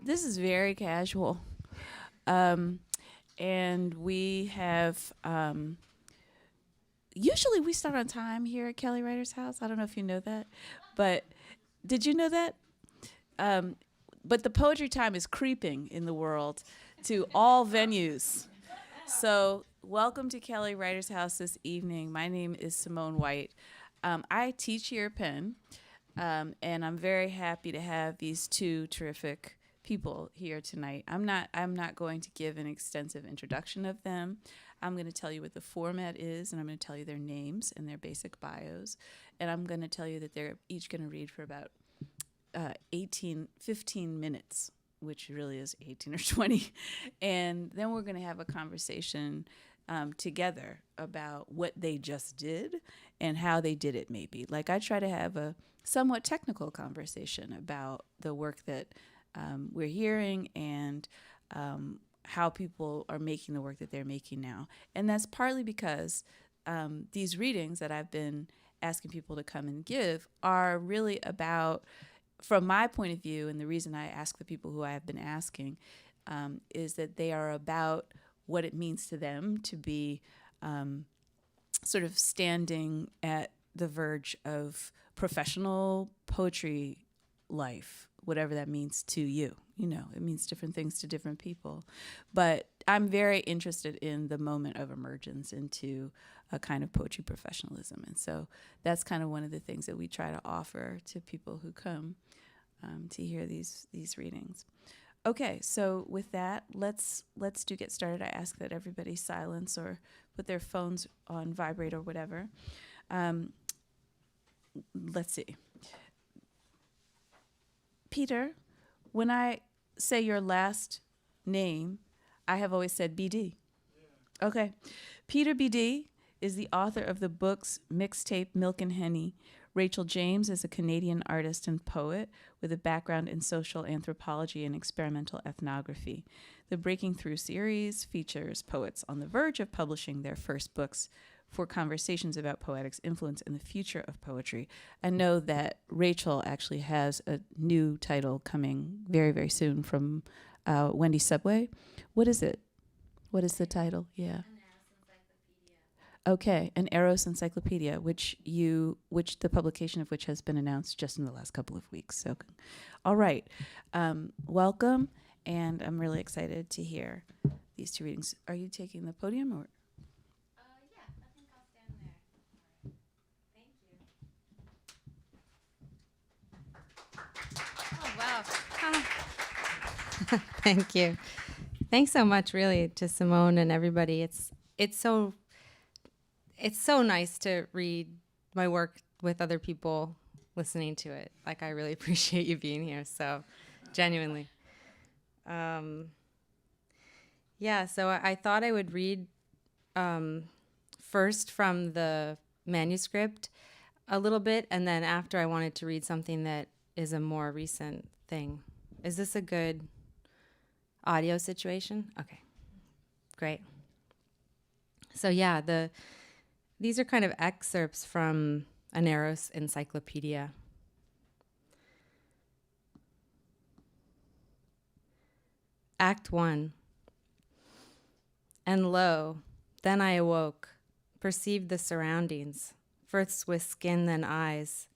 This is very casual. Um, and we have, usually we start on time here at Kelly Writer's House. I don't know if you know that, but did you know that? Um, but the poetry time is creeping in the world to all venues. So, welcome to Kelly Writer's House this evening. My name is Simone White. I teach here at Penn, and I'm very happy to have these two terrific people here tonight. I'm not going to give an extensive introduction of them. I'm going to tell you what the format is, and I'm going to tell you their names and their basic bios, and I'm going to tell you that they're each going to read for about 15 minutes, which really is 18 or 20. And then we're going to have a conversation together about what they just did and how they did it, maybe. Like, I try to have a somewhat technical conversation about the work that we're hearing and how people are making the work that they're making now. And that's partly because these readings that I've been asking people to come and give are really about, from my point of view, and the reason I ask the people who I have been asking is that they are about what it means to them to be sort of standing at the verge of professional poetry life, whatever that means to you. You know, it means different things to different people. But I'm very interested in the moment of emergence into a kind of poetry professionalism. And so that's kind of one of the things that we try to offer to people who come to hear these readings. Okay, so with that, let's get started. I ask that everybody silence or put their phones on vibrate or whatever. Let's see. Peter, when I say your last name, I have always said BD. Yeah. Okay. Peter BD is the author of the books Mixtape, Milk and Henny. Rachel James is a Canadian artist and poet with a background in social anthropology and experimental ethnography. The Breaking Through series features poets on the verge of publishing their first books for conversations about poetic's influence in the future of poetry. I know that Rachel actually has a new title coming very, very soon from Wendy Subway. What is it? What is the title? Yeah. Okay, an Eros Encyclopedia, which the publication of which has been announced just in the last couple of weeks. So, all right, welcome, and I'm really excited to hear these two readings. Are you taking the podium or? Yeah, I think I'll stand there. Thank you. Oh wow! Thank you. Thanks so much, really, to Simone and everybody. It's so nice to read my work with other people listening to it. Like, I really appreciate you being here. So, genuinely. Yeah. So I thought I would read first from the manuscript a little bit, and then after I wanted to read something that is a more recent thing. Is this a good audio situation? Okay, great. So yeah, these are kind of excerpts from an Eros Encyclopedia. Act 1. And lo, then I awoke, perceived the surroundings, first with skin then eyes.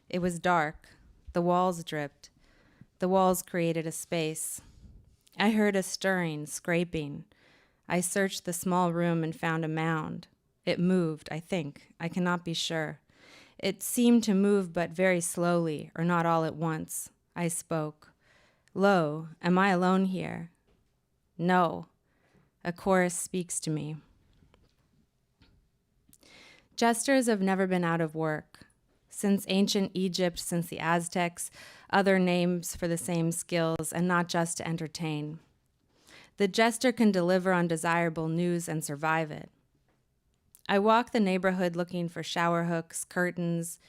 It was dark. The walls dripped. The walls created a space. I heard a stirring, scraping. I searched the small room and found a mound. It moved, I think. I cannot be sure. It seemed to move but very slowly, or not all at once. I spoke. Lo, am I alone here? No. A chorus speaks to me. Jesters have never been out of work. Since ancient Egypt, since the Aztecs, other names for the same skills, and not just to entertain. The jester can deliver undesirable news and survive it. I walk the neighborhood looking for shower hooks, curtains,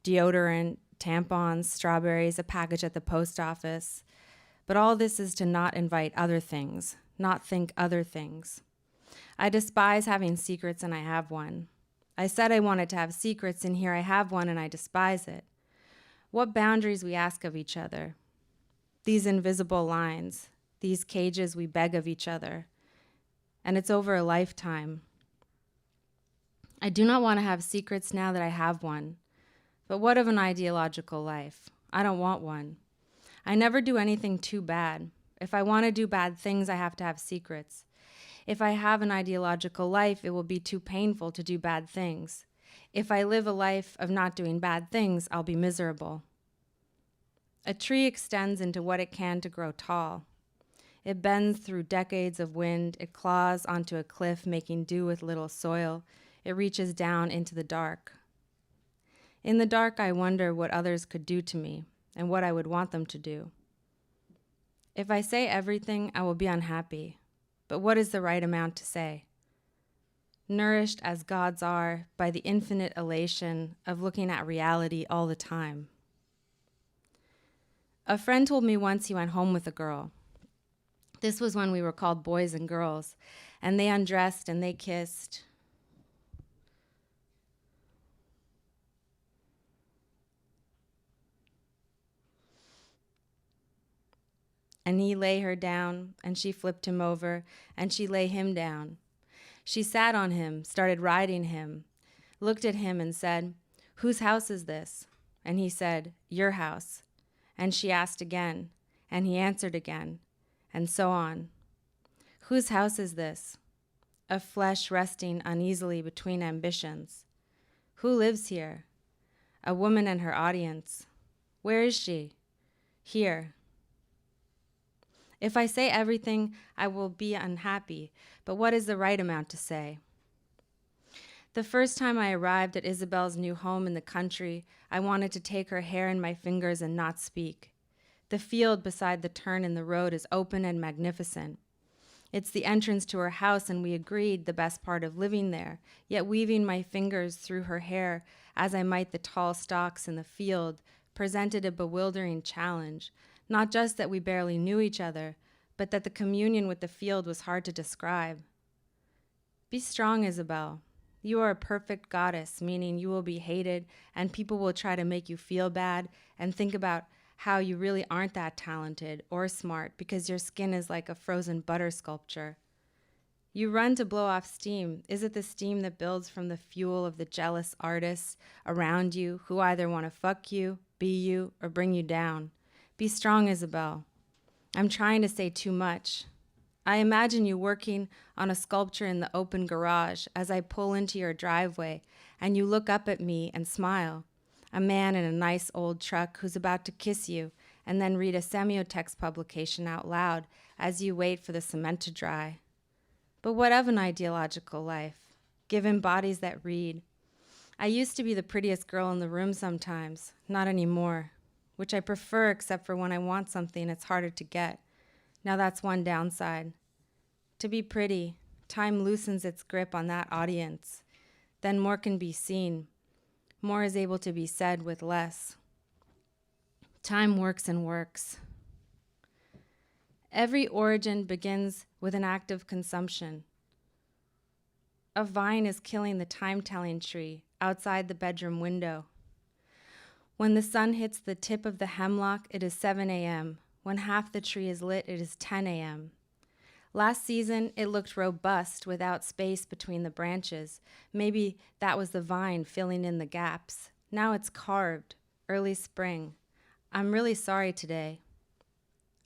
deodorant, tampons, strawberries, a package at the post office. But all this is to not invite other things, not think other things. I despise having secrets, and I have one. I said I wanted to have secrets, and here I have one, and I despise it. What boundaries we ask of each other. these invisible lines, these cages we beg of each other, and it's over a lifetime. I do not want to have secrets now that I have one, but what of an ideological life? I don't want one. I never do anything too bad. If I want to do bad things, I have to have secrets. If I have an ideological life, it will be too painful to do bad things. If I live a life of not doing bad things, I'll be miserable. A tree extends into what it can to grow tall. It bends through decades of wind. It claws onto a cliff, making do with little soil. It reaches down into the dark. In the dark, I wonder what others could do to me and what I would want them to do. If I say everything, I will be unhappy. But what is the right amount to say? Nourished as gods are by the infinite elation of looking at reality all the time. A friend told me once he went home with a girl. This was when we were called boys and girls, and they undressed and they kissed. And he lay her down, and she flipped him over, and she lay him down. She sat on him, started riding him, looked at him and said, "Whose house is this?" And he said, "Your house." And she asked again, and he answered again, and so on. Whose house is this? Of flesh resting uneasily between ambitions. Who lives here? A woman and her audience. Where is she? Here. If I say everything, I will be unhappy, but what is the right amount to say? The first time I arrived at Isabel's new home in the country, I wanted to take her hair in my fingers and not speak. The field beside the turn in the road is open and magnificent. It's the entrance to her house, and we agreed the best part of living there, yet weaving my fingers through her hair as I might the tall stalks in the field presented a bewildering challenge. Not just that we barely knew each other, but that the communion with the field was hard to describe. Be strong, Isabel. You are a perfect goddess, meaning you will be hated and people will try to make you feel bad and think about how you really aren't that talented or smart because your skin is like a frozen butter sculpture. You run to blow off steam. Is it the steam that builds from the fuel of the jealous artists around you who either want to fuck you, be you, or bring you down? Be strong, Isabel. I'm trying to say too much. I imagine you working on a sculpture in the open garage as I pull into your driveway and you look up at me and smile. A man in a nice old truck who's about to kiss you and then read a semiotext publication out loud as you wait for the cement to dry. But what of an ideological life? Given bodies that read. I used to be the prettiest girl in the room sometimes, not anymore. Which I prefer except for when I want something it's harder to get. Now that's one downside. To be pretty, time loosens its grip on that audience. Then more can be seen. More is able to be said with less. Time works and works. Every origin begins with an act of consumption. A vine is killing the time-telling tree outside the bedroom window. When the sun hits the tip of the hemlock, it is 7 a.m. When half the tree is lit, it is 10 a.m. Last season, it looked robust without space between the branches. Maybe that was the vine filling in the gaps. Now it's carved, early spring. I'm really sorry today.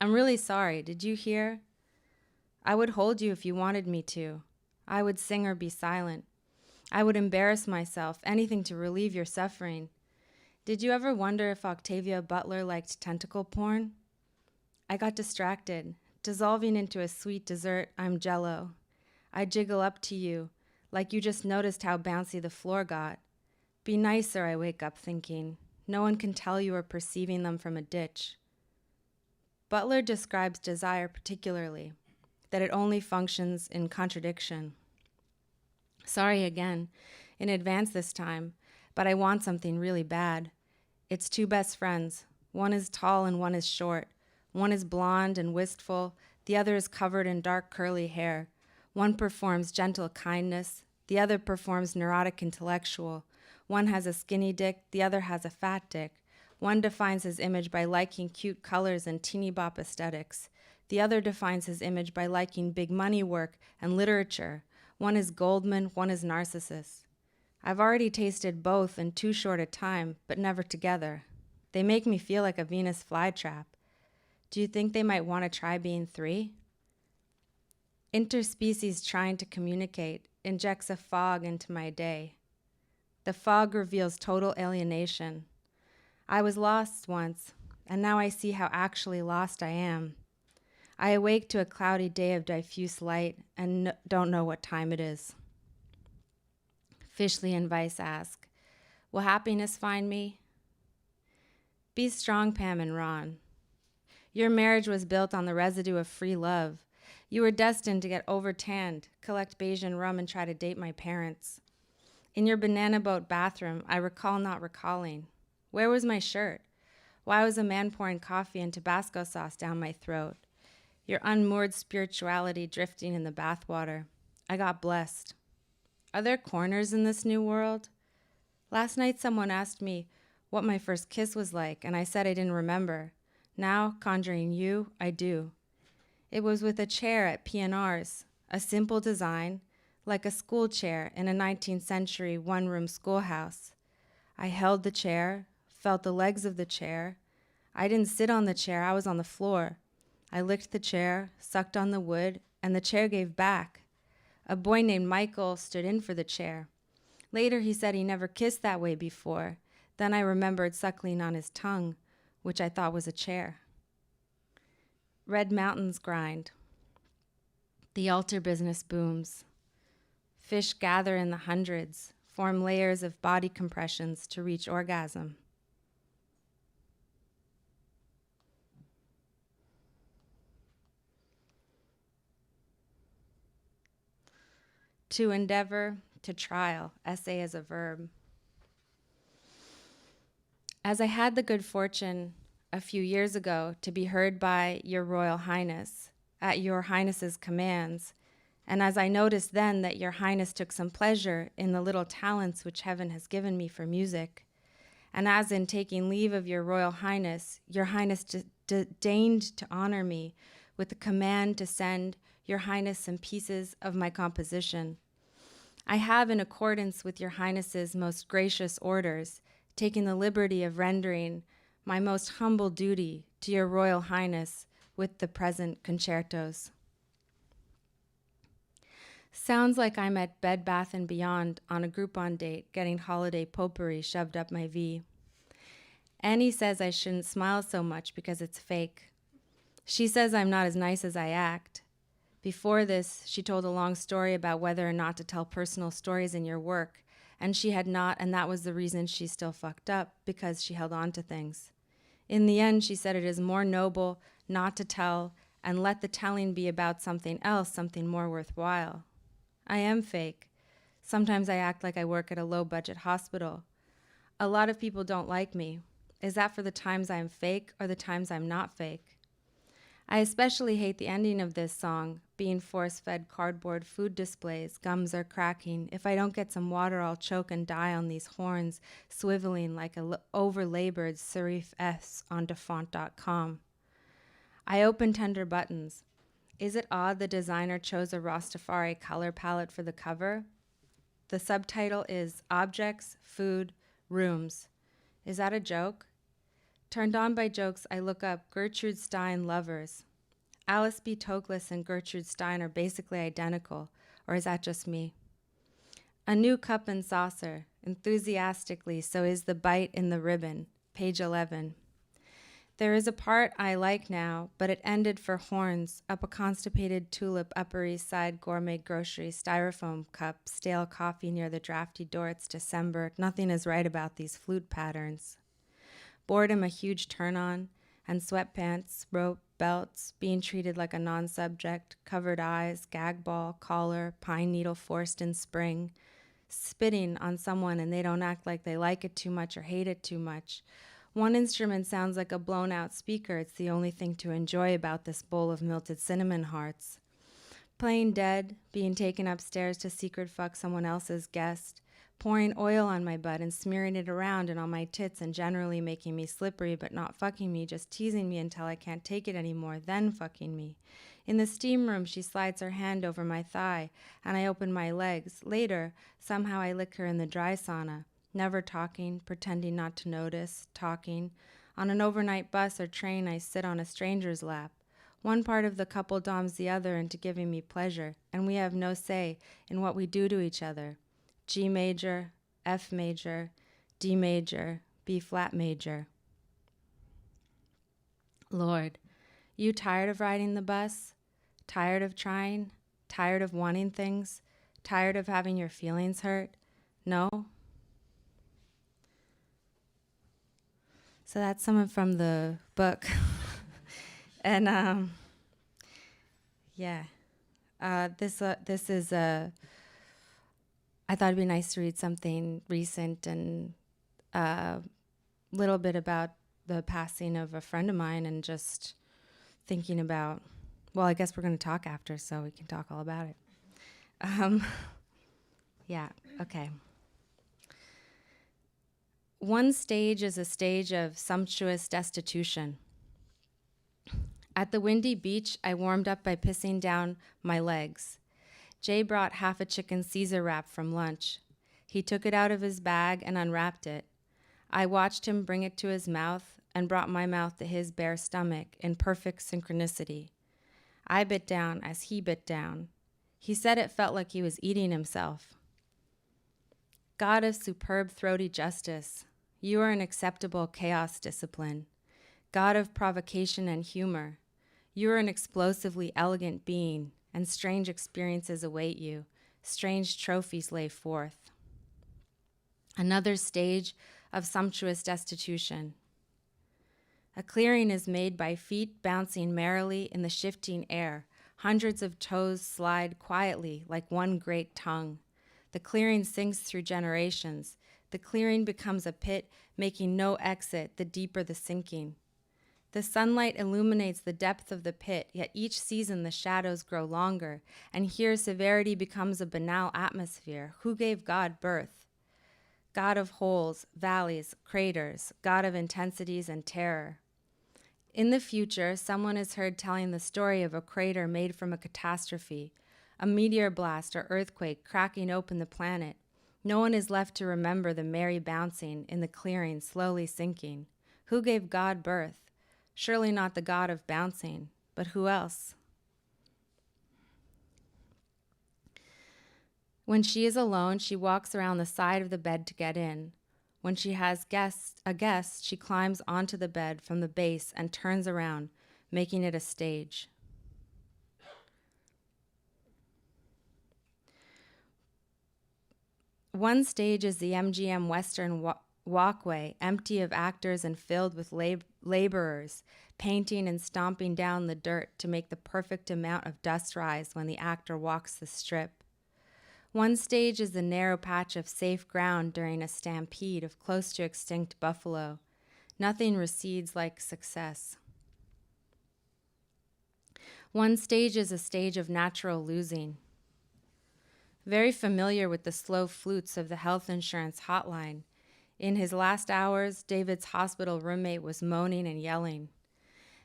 I'm really sorry. Did you hear? I would hold you if you wanted me to. I would sing or be silent. I would embarrass myself, anything to relieve your suffering. Did you ever wonder if Octavia Butler liked tentacle porn? I got distracted. Dissolving into a sweet dessert, I'm Jell-O. I jiggle up to you, like you just noticed how bouncy the floor got. Be nicer, I wake up thinking. No one can tell you are perceiving them from a ditch. Butler describes desire particularly, that it only functions in contradiction. Sorry again, in advance this time, but I want something really bad. It's two best friends. One is tall and one is short. One is blonde and wistful. The other is covered in dark curly hair. One performs gentle kindness. The other performs neurotic intellectual. One has a skinny dick. The other has a fat dick. One defines his image by liking cute colors and teeny bop aesthetics. The other defines his image by liking big money work and literature. One is Goldman, one is Narcissus. I've already tasted both in too short a time, but never together. They make me feel like a Venus flytrap. Do you think they might want to try being three? Interspecies trying to communicate injects a fog into my day. The fog reveals total alienation. I was lost once, and now I see how actually lost I am. I awake to a cloudy day of diffuse light and don't know what time it is. Fishley and Weiss ask, will happiness find me? Be strong, Pam and Ron. Your marriage was built on the residue of free love. You were destined to get over-tanned, collect Bayesian rum, and try to date my parents. In your banana boat bathroom, I recall not recalling. Where was my shirt? Why was a man pouring coffee and Tabasco sauce down my throat? Your unmoored spirituality drifting in the bathwater. I got blessed. Are there corners in this new world? Last night someone asked me what my first kiss was like, and I said I didn't remember. Now, conjuring you, I do. It was with a chair at P&R's, a simple design, like a school chair in a 19th century one-room schoolhouse. I held the chair, felt the legs of the chair. I didn't sit on the chair, I was on the floor. I licked the chair, sucked on the wood, and the chair gave back. A boy named Michael stood in for the chair. Later he said he never kissed that way before. Then I remembered suckling on his tongue, which I thought was a chair. Red mountains grind. The altar business booms. Fish gather in the hundreds, form layers of body compressions to reach orgasm. To endeavor, to trial, essay as a verb. As I had the good fortune a few years ago to be heard by Your Royal Highness at Your Highness's commands, and as I noticed then that Your Highness took some pleasure in the little talents which heaven has given me for music, and as in taking leave of Your Royal Highness deigned to honor me with the command to send Your Highness some pieces of my composition, I have, in accordance with Your Highness's most gracious orders, taken the liberty of rendering my most humble duty to Your Royal Highness with the present concertos. Sounds like I'm at Bed Bath & Beyond on a Groupon date getting holiday potpourri shoved up my V. Annie says I shouldn't smile so much because it's fake. She says I'm not as nice as I act. Before this, she told a long story about whether or not to tell personal stories in your work, and she had not, and that was the reason she still fucked up, because she held on to things. In the end, she said it is more noble not to tell and let the telling be about something else, something more worthwhile. I am fake. Sometimes I act like I work at a low-budget hospital. A lot of people don't like me. Is that for the times I'm fake or the times I'm not fake? I especially hate the ending of this song, being force-fed cardboard food displays, gums are cracking. If I don't get some water, I'll choke and die on these horns, swiveling like a over-labored serif S on Dafont.com. I open tender buttons. Is it odd the designer chose a Rastafari color palette for the cover? The subtitle is Objects, Food, Rooms. Is that a joke? Turned on by jokes, I look up Gertrude Stein lovers. Alice B. Toklas and Gertrude Stein are basically identical, or is that just me? A new cup and saucer, enthusiastically, so is the bite in the ribbon, page 11. There is a part I like now, but it ended for horns, up a constipated tulip Upper East Side gourmet grocery styrofoam cup, stale coffee near the drafty door, it's December, nothing is right about these flute patterns. Boredom a huge turn-on, and sweatpants, rope, belts, being treated like a non-subject, covered eyes, gag ball, collar, pine needle forced in spring, spitting on someone and they don't act like they like it too much or hate it too much. One instrument sounds like a blown-out speaker. It's the only thing to enjoy about this bowl of melted cinnamon hearts. Playing dead, being taken upstairs to secret fuck someone else's guest, pouring oil on my butt and smearing it around and on my tits and generally making me slippery but not fucking me, just teasing me until I can't take it anymore, then fucking me. In the steam room, she slides her hand over my thigh and I open my legs. Later, somehow I lick her in the dry sauna, never talking, pretending not to notice, talking. On an overnight bus or train, I sit on a stranger's lap. One part of the couple doms the other into giving me pleasure, and we have no say in what we do to each other. G major, F major, D major, B flat major. Lord, you tired of riding the bus? Tired of trying? Tired of wanting things? Tired of having your feelings hurt? No? So that's some from the book. And yeah, this is I thought it'd be nice to read something recent and a little bit about the passing of a friend of mine and just thinking about, well, I guess we're going to talk after, so we can talk all about it. Yeah, okay. One stage is a stage of sumptuous destitution. At the windy beach, I warmed up by pissing down my legs. Jay brought half a chicken Caesar wrap from lunch. He took it out of his bag and unwrapped it. I watched him bring it to his mouth and brought my mouth to his bare stomach in perfect synchronicity. I bit down as he bit down. He said it felt like he was eating himself. God of superb throaty justice, you are an acceptable chaos discipline. God of provocation and humor, you are an explosively elegant being, and strange experiences await you. Strange trophies lay forth. Another stage of sumptuous destitution. A clearing is made by feet bouncing merrily in the shifting air. Hundreds of toes slide quietly like one great tongue. The clearing sinks through generations. The clearing becomes a pit, making no exit the deeper the sinking. The sunlight illuminates the depth of the pit, yet each season the shadows grow longer, and here severity becomes a banal atmosphere. Who gave God birth? God of holes, valleys, craters, God of intensities and terror. In the future, someone is heard telling the story of a crater made from a catastrophe, a meteor blast or earthquake cracking open the planet. No one is left to remember the merry bouncing in the clearing slowly sinking. Who gave God birth? Surely not the God of bouncing, but who else? When she is alone, she walks around the side of the bed to get in. When she has a guest, she climbs onto the bed from the base and turns around, making it a stage. One stage is the MGM Western walkway, empty of actors and filled with laborers, painting and stomping down the dirt to make the perfect amount of dust rise when the actor walks the strip. One stage is the narrow patch of safe ground during a stampede of close to extinct buffalo. Nothing recedes like success. One stage is a stage of natural losing. Very familiar with the slow flutes of the health insurance hotline. In his last hours, David's hospital roommate was moaning and yelling.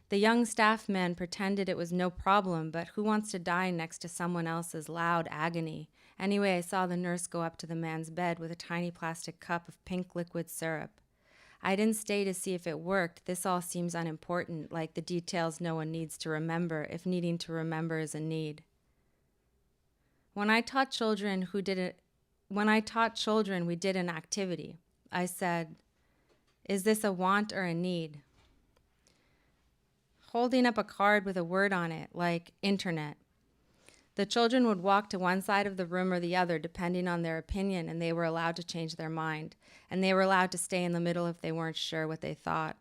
The young staff man pretended it was no problem, but who wants to die next to someone else's loud agony? Anyway, I saw the nurse go up to the man's bed with a tiny plastic cup of pink liquid syrup. I didn't stay to see if it worked. This all seems unimportant, like the details no one needs to remember, if needing to remember is a need. When I taught children, we did an activity. I said, "Is this a want or a need?" Holding up a card with a word on it, like internet. The children would walk to one side of the room or the other, depending on their opinion, and they were allowed to change their mind. And they were allowed to stay in the middle if they weren't sure what they thought.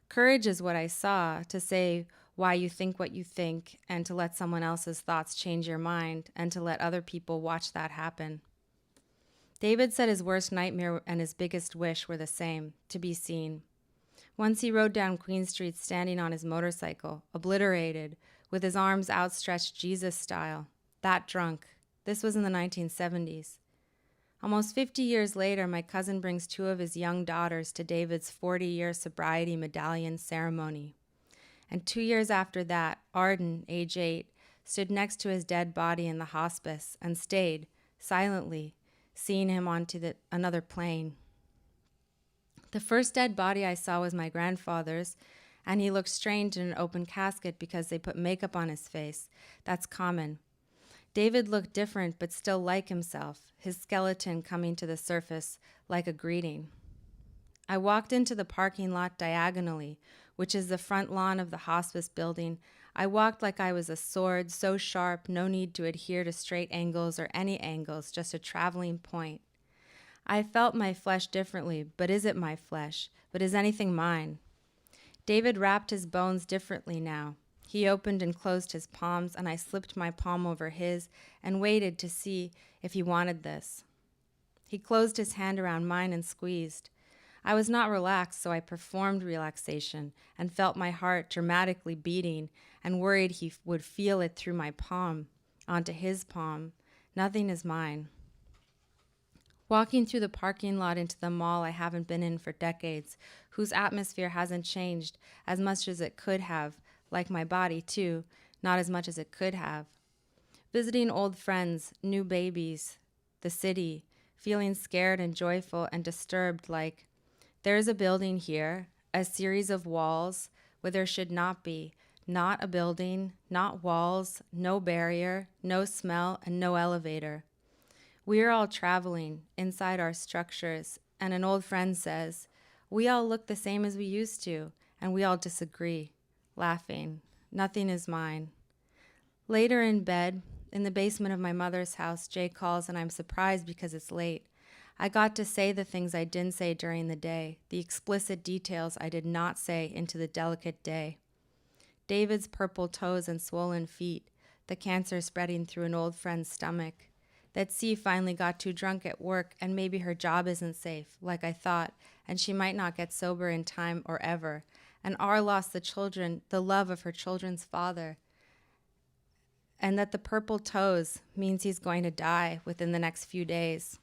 Courage is what I saw, to say why you think what you think, and to let someone else's thoughts change your mind, and to let other people watch that happen. David said his worst nightmare and his biggest wish were the same, to be seen. Once he rode down Queen Street standing on his motorcycle, obliterated, with his arms outstretched Jesus style, that drunk. This was in the 1970s. Almost 50 years later, my cousin brings 2 of his young daughters to David's 40-year sobriety medallion ceremony. And 2 years after that, Arden, age 8, stood next to his dead body in the hospice and stayed, silently, seeing him onto another plane. The first dead body I saw was my grandfather's, and he looked strange in an open casket because they put makeup on his face. That's common. David looked different, but still like himself, his skeleton coming to the surface like a greeting. I walked into the parking lot diagonally, which is the front lawn of the hospice building. I walked like I was a sword, so sharp, no need to adhere to straight angles or any angles, just a traveling point. I felt my flesh differently, but is it my flesh? But is anything mine? David wrapped his bones differently now. He opened and closed his palms, and I slipped my palm over his and waited to see if he wanted this. He closed his hand around mine and squeezed. I was not relaxed, so I performed relaxation and felt my heart dramatically beating and worried he would feel it through my palm onto his palm. Nothing is mine. Walking through the parking lot into the mall I haven't been in for decades, whose atmosphere hasn't changed as much as it could have, like my body too, not as much as it could have. Visiting old friends, new babies, the city, feeling scared and joyful and disturbed like, there's a building here, a series of walls where there should not be, not a building, not walls, no barrier, no smell, and no elevator. We are all traveling inside our structures, and an old friend says, we all look the same as we used to, and we all disagree, laughing. Nothing is mine. Later in bed, in the basement of my mother's house, Jay calls, and I'm surprised because it's late. I got to say the things I didn't say during the day, the explicit details I did not say into the delicate day. David's purple toes and swollen feet, the cancer spreading through an old friend's stomach. That C finally got too drunk at work and maybe her job isn't safe, like I thought, and she might not get sober in time or ever. And R lost the love of her children's father. And that the purple toes means he's going to die within the next few days.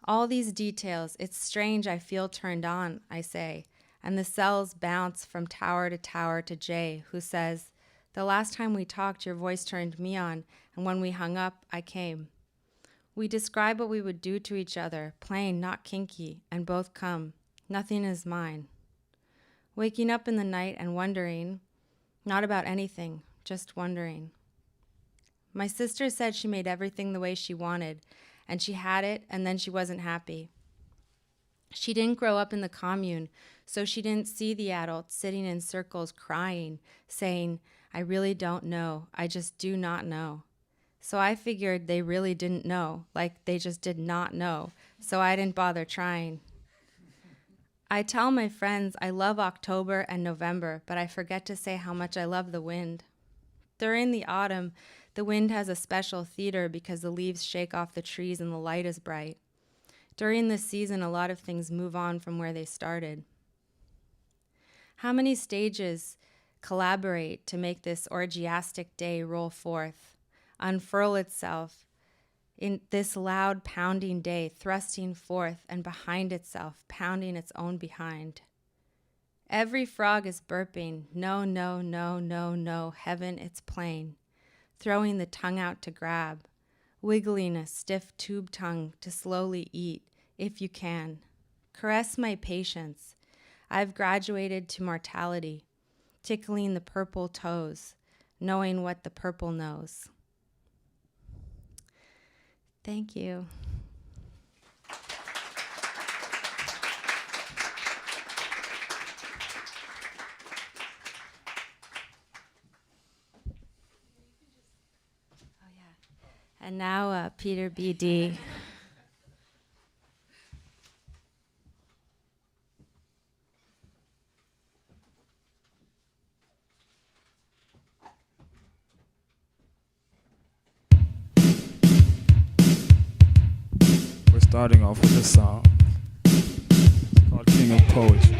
All these details, it's strange I feel turned on, I say, and the cells bounce from tower to Jay, who says, the last time we talked, your voice turned me on, and when we hung up, I came. We describe what we would do to each other, plain, not kinky, and both come. Nothing is mine. Waking up in the night and wondering, not about anything, just wondering. My sister said she made everything the way she wanted, and she had it, and then she wasn't happy. She didn't grow up in the commune, so she didn't see the adults sitting in circles crying, saying, I really don't know, I just do not know. So I figured they really didn't know, like they just did not know, so I didn't bother trying. I tell my friends I love October and November, but I forget to say how much I love the wind. During the autumn, the wind has a special theater because the leaves shake off the trees and the light is bright. During this season, a lot of things move on from where they started. How many stages collaborate to make this orgiastic day roll forth, unfurl itself in this loud pounding day, thrusting forth and behind itself, pounding its own behind. Every frog is burping, no, no, no, no, no, heaven, it's plain, throwing the tongue out to grab, wiggling a stiff tube tongue to slowly eat, if you can. Caress my patience. I've graduated to mortality, tickling the purple toes, knowing what the purple knows. Thank you. And now Peter B.D. We're starting off with a song. It's called King of Poetry.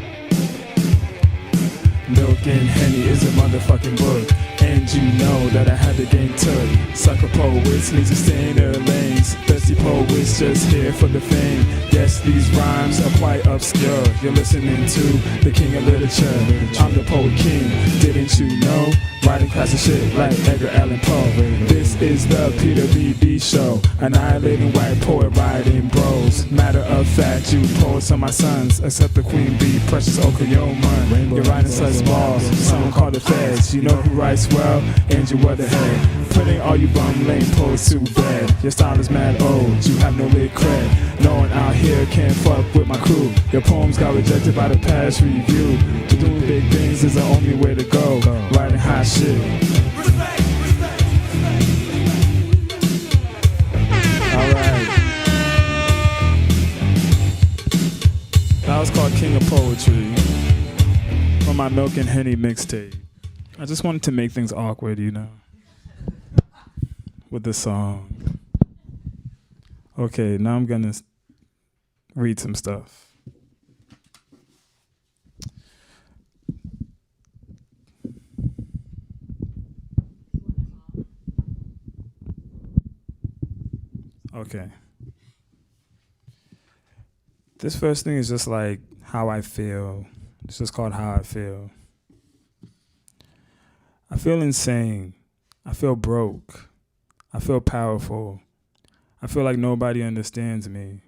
Milk and Henny is a motherfucking book. And you know that I had the game took. Sucker poets need to stay in their lanes. Thirsty poets just here for the fame. Yes, these rhymes are quite obscure. You're listening to the king of literature. I'm the poet king, didn't you know? Writing classic shit like Edgar Allan Poe. This is the Peter B.B. show. Annihilating white poet writing bros. Matter of fact, you poets are my sons. Except the queen bee, Precious Okoyoman. You're writing such balls, someone called the feds. You know who writes well? Andrew Weatherhead. Putting all you bum lame poets to bed. Your style is mad old, you have no lit cred. No one out here can fuck with my crew. Your poems got rejected by the past review. Doing big things is the only way to go. Writing hot shit. Alright. That was called King of Poetry from my Milk and Henny mixtape. I just wanted to make things awkward, you know, with the song. Okay, now I'm gonna read some stuff. Okay. This first thing is just like how I feel. It's just called How I Feel. I feel insane. I feel broke. I feel powerful. I feel like nobody understands me.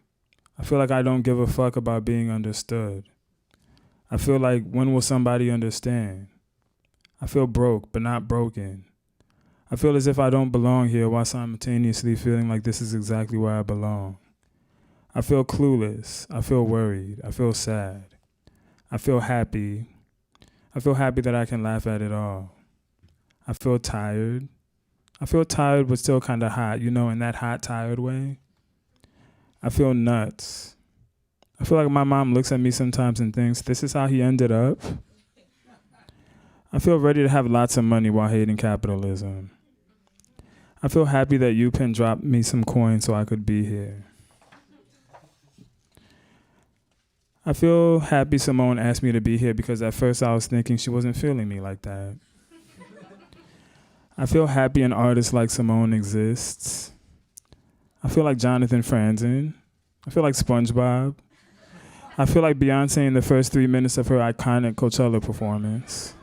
I feel like I don't give a fuck about being understood. I feel like, when will somebody understand? I feel broke, but not broken. I feel as if I don't belong here while simultaneously feeling like this is exactly where I belong. I feel clueless. I feel worried. I feel sad. I feel happy. I feel happy that I can laugh at it all. I feel tired. I feel tired but still kind of hot, you know, in that hot, tired way. I feel nuts. I feel like my mom looks at me sometimes and thinks, this is how he ended up? I feel ready to have lots of money while hating capitalism. I feel happy that UPenn dropped me some coins so I could be here. I feel happy Simone asked me to be here because at first I was thinking she wasn't feeling me like that. I feel happy an artist like Simone exists. I feel like Jonathan Franzen. I feel like SpongeBob. I feel like Beyonce in the first 3 minutes of her iconic Coachella performance.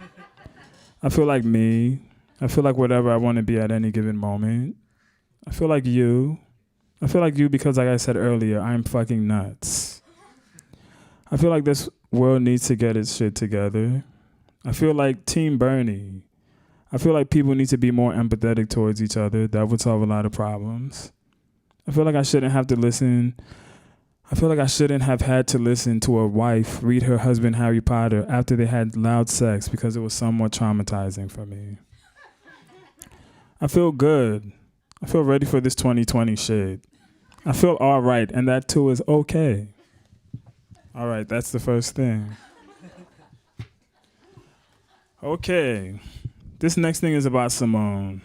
I feel like me. I feel like whatever I want to be at any given moment. I feel like you. I feel like you because, like I said earlier, I'm fucking nuts. I feel like this world needs to get its shit together. I feel like Team Bernie. I feel like people need to be more empathetic towards each other. That would solve a lot of problems. I feel like I shouldn't have had to listen to a wife read her husband Harry Potter after they had loud sex because it was somewhat traumatizing for me. I feel good. I feel ready for this 2020 shit. I feel all right, and that too is okay. All right, that's the first thing. Okay, this next thing is about Simone.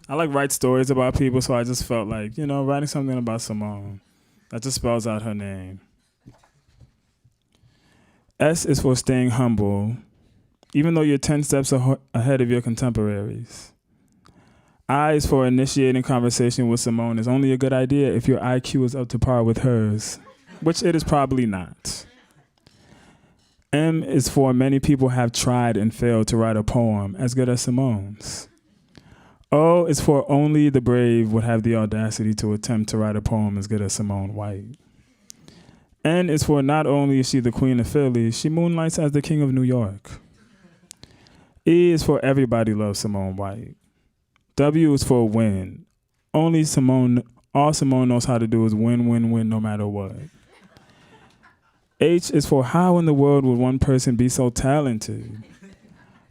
I like write stories about people, so I just felt like, you know, writing something about Simone. That just spells out her name. S is for staying humble, even though you're 10 steps ahead of your contemporaries. I is for initiating conversation with Simone is only a good idea if your IQ is up to par with hers, which it is probably not. M is for many people have tried and failed to write a poem as good as Simone's. O is for only the brave would have the audacity to attempt to write a poem as good as Simone White. N is for not only is she the queen of Philly, she moonlights as the king of New York. E is for everybody loves Simone White. W is for win. All Simone knows how to do is win, win, win, no matter what. H is for how in the world would one person be so talented?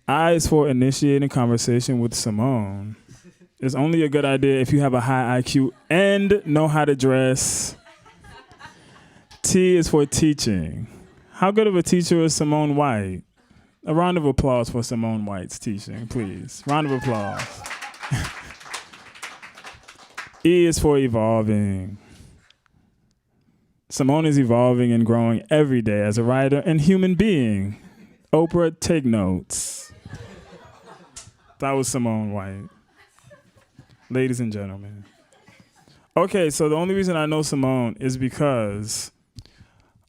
I is for initiating conversation with Simone. It's only a good idea if you have a high IQ and know how to dress. T is for teaching. How good of a teacher is Simone White? A round of applause for Simone White's teaching, please. Round of applause. E is for evolving. Simone is evolving and growing every day as a writer and human being. Oprah, take notes. That was Simone White. Ladies and gentlemen. Okay, so the only reason I know Simone is because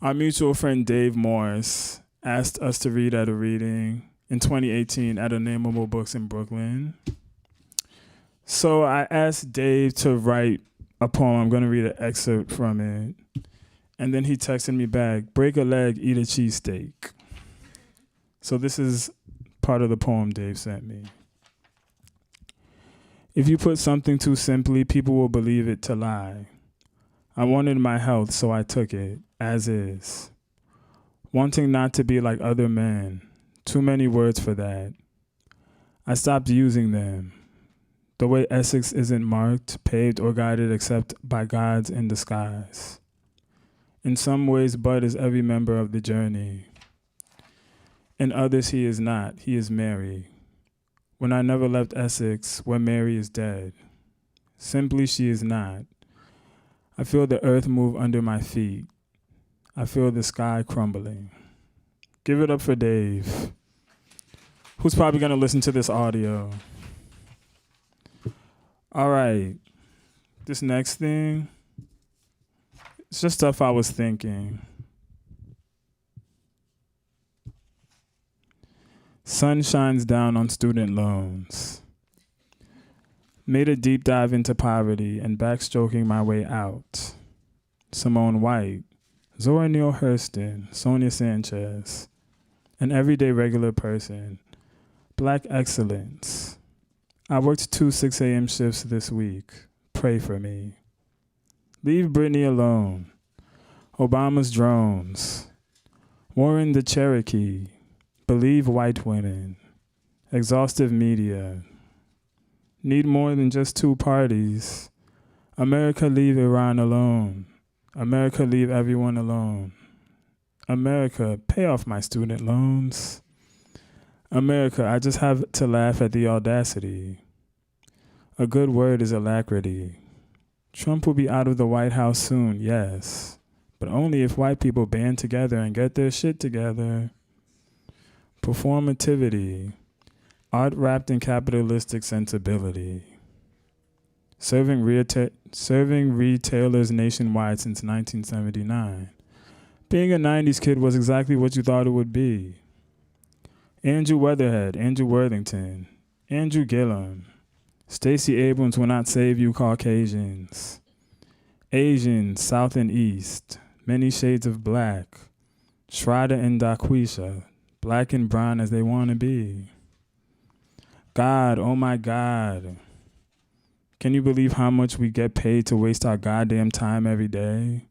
our mutual friend Dave Morris asked us to read at a reading in 2018 at Unnameable Books in Brooklyn. So I asked Dave to write a poem. I'm going to read an excerpt from it. And then he texted me back, break a leg, eat a cheesesteak. So this is part of the poem Dave sent me. If you put something too simply, people will believe it to lie. I wanted my health, so I took it, as is. Wanting not to be like other men. Too many words for that. I stopped using them. The way Essex isn't marked, paved, or guided except by gods in disguise. In some ways, Bud is every member of the journey. In others, he is not. He is Mary. When I never left Essex, where Mary is dead. Simply, she is not. I feel the earth move under my feet. I feel the sky crumbling. Give it up for Dave, who's probably going to listen to this audio. All right. This next thing, it's just stuff I was thinking. Sun shines down on student loans. Made a deep dive into poverty and backstroking my way out. Simone White, Zora Neale Hurston, Sonia Sanchez, an everyday regular person. Black excellence. I worked 2 6 a.m. shifts this week. Pray for me. Leave Britney alone. Obama's drones. Warren the Cherokee. Believe white women. Exhaustive media. Need more than just 2 parties. America, leave Iran alone. America, leave everyone alone. America, pay off my student loans. America, I just have to laugh at the audacity. A good word is alacrity. Trump will be out of the White House soon, yes, but only if white people band together and get their shit together. Performativity, art wrapped in capitalistic sensibility. Serving retailers nationwide since 1979. Being a 90s kid was exactly what you thought it would be. Andrew Weatherhead, Andrew Worthington, Andrew Gillum. Stacey Abrams will not save you Caucasians. Asians, South and East, many shades of black. Shraddha and Daquisha, black and brown as they want to be. God, oh my God. Can you believe how much we get paid to waste our goddamn time every day?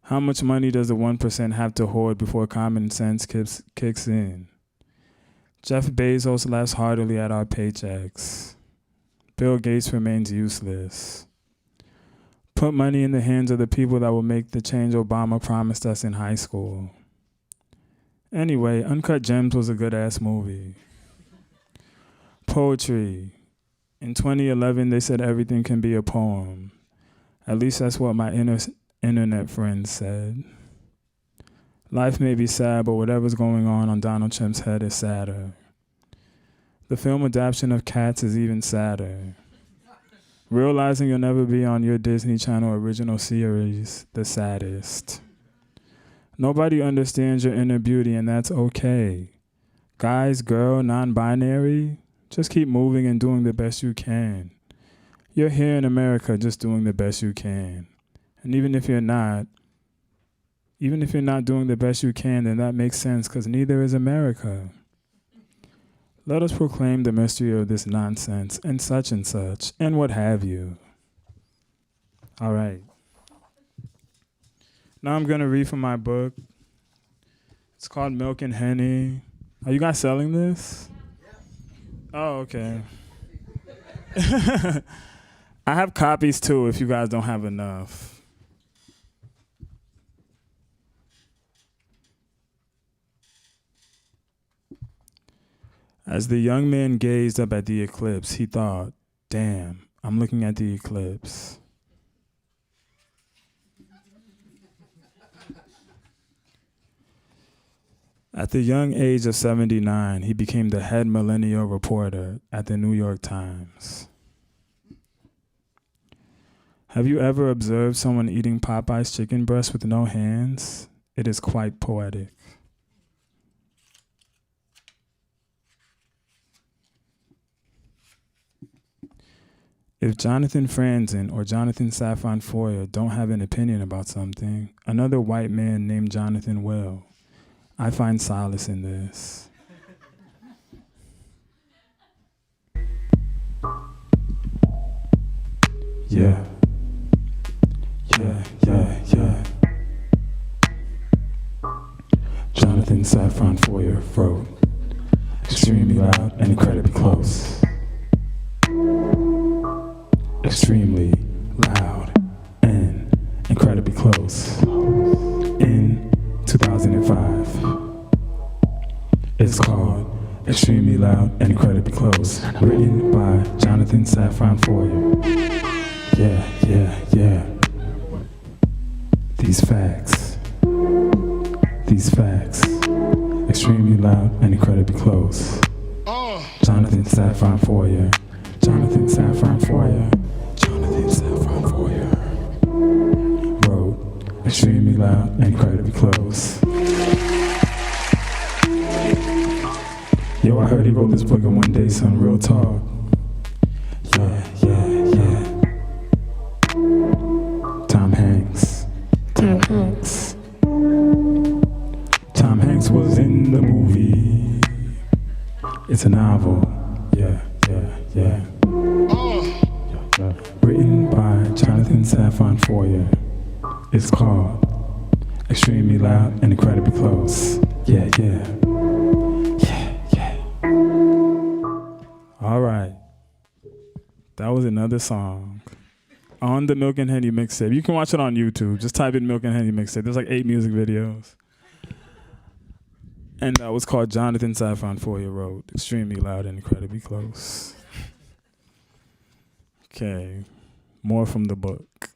How much money does the 1% have to hoard before common sense kicks in? Jeff Bezos laughs heartily at our paychecks. Bill Gates remains useless. Put money in the hands of the people that will make the change Obama promised us in high school. Anyway, Uncut Gems was a good-ass movie. Poetry. In 2011, they said everything can be a poem. At least that's what my internet friends said. Life may be sad, but whatever's going on Donald Trump's head is sadder. The film adaptation of Cats is even sadder. Realizing you'll never be on your Disney Channel original series, the saddest. Nobody understands your inner beauty, and that's okay. Guys, girl, non-binary, just keep moving and doing the best you can. You're here in America just doing the best you can. And even if you're not doing the best you can, then that makes sense because neither is America. Let us proclaim the mystery of this nonsense and such, and what have you. All right. Now I'm going to read from my book. It's called Milk and Honey. Are you guys selling this? Oh, okay. I have copies too if you guys don't have enough. As the young man gazed up at the eclipse, he thought, damn, I'm looking at the eclipse. At the young age of 79, he became the head millennial reporter at the New York Times. Have you ever observed someone eating Popeye's chicken breast with no hands? It is quite poetic. If Jonathan Franzen or Jonathan Safran Foer don't have an opinion about something, another white man named Jonathan will. I find solace in this. Yeah. Jonathan Safran Foer wrote, extremely loud and incredibly close. Extremely loud and incredibly close. In 2005. It's called Extremely Loud and Incredibly Close, written by Jonathan Safran Foer. Yeah. These facts, extremely loud and incredibly close. Jonathan Safran Foer. Jonathan Safran Foer. Jonathan Safran Foer wrote extremely loud and incredibly close. Yo, I heard he wrote this book in one day, son, real talk. Yeah. Tom Hanks. Tom Hanks was in the movie. It's a novel. Yeah. Written by Jonathan Safran Foer. It's called Extremely Loud and Incredibly Close. Yeah. All right. That was another song on the Milk and Henny mixtape. You can watch it on YouTube. Just type in Milk and Henny mixtape. There's like 8 music videos. And that was called Jonathan Safran Foer wrote Extremely Loud and Incredibly Close. Okay. More from the book.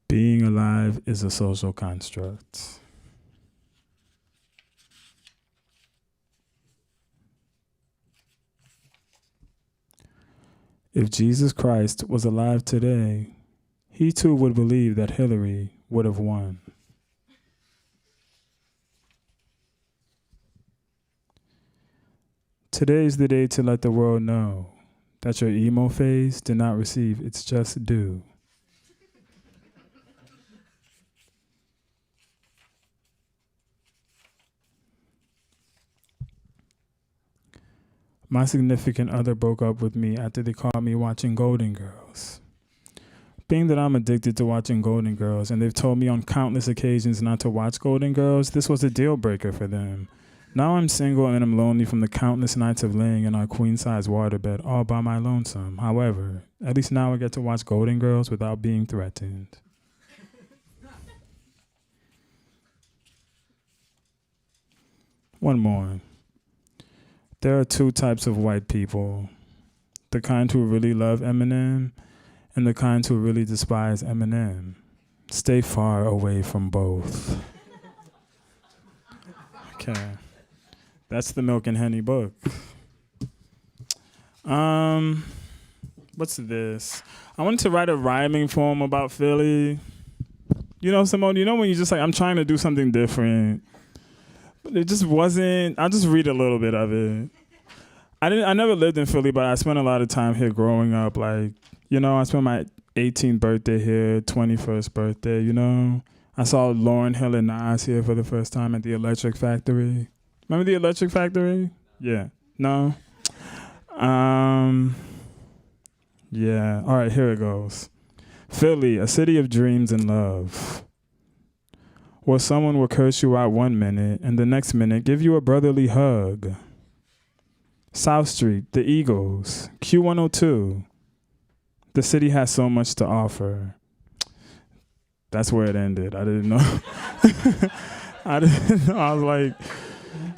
Being alive is a social construct. If Jesus Christ was alive today, he too would believe that Hillary would have won. Today is the day to let the world know that your emo phase did not receive its just due. My significant other broke up with me after they caught me watching Golden Girls. Being that I'm addicted to watching Golden Girls, and they've told me on countless occasions not to watch Golden Girls, this was a deal breaker for them. Now I'm single and I'm lonely from the countless nights of laying in our queen-size waterbed all by my lonesome. However, at least now I get to watch Golden Girls without being threatened. One more. There are 2 types of white people. The kind who really love Eminem and the kind who really despise Eminem. Stay far away from both. Okay. That's the Milk and Henny book. What's this? I wanted to write a rhyming poem about Philly. You know, Simone, you know when you just like, I'm trying to do something different. It just wasn't. I'll just read a little bit of it. I never lived in Philly, but I spent a lot of time here growing up. Like, you know, I spent my 18th birthday here, 21st birthday, you know. I saw Lauryn Hill and Nas here for the first time at the Electric Factory. Remember the Electric Factory? Yeah. No? Yeah. All right, here it goes. Philly, a city of dreams and love. Where someone will curse you out 1 minute and the next minute give you a brotherly hug. South Street, the Eagles, Q102. The city has so much to offer. That's where it ended. I didn't know. I was like,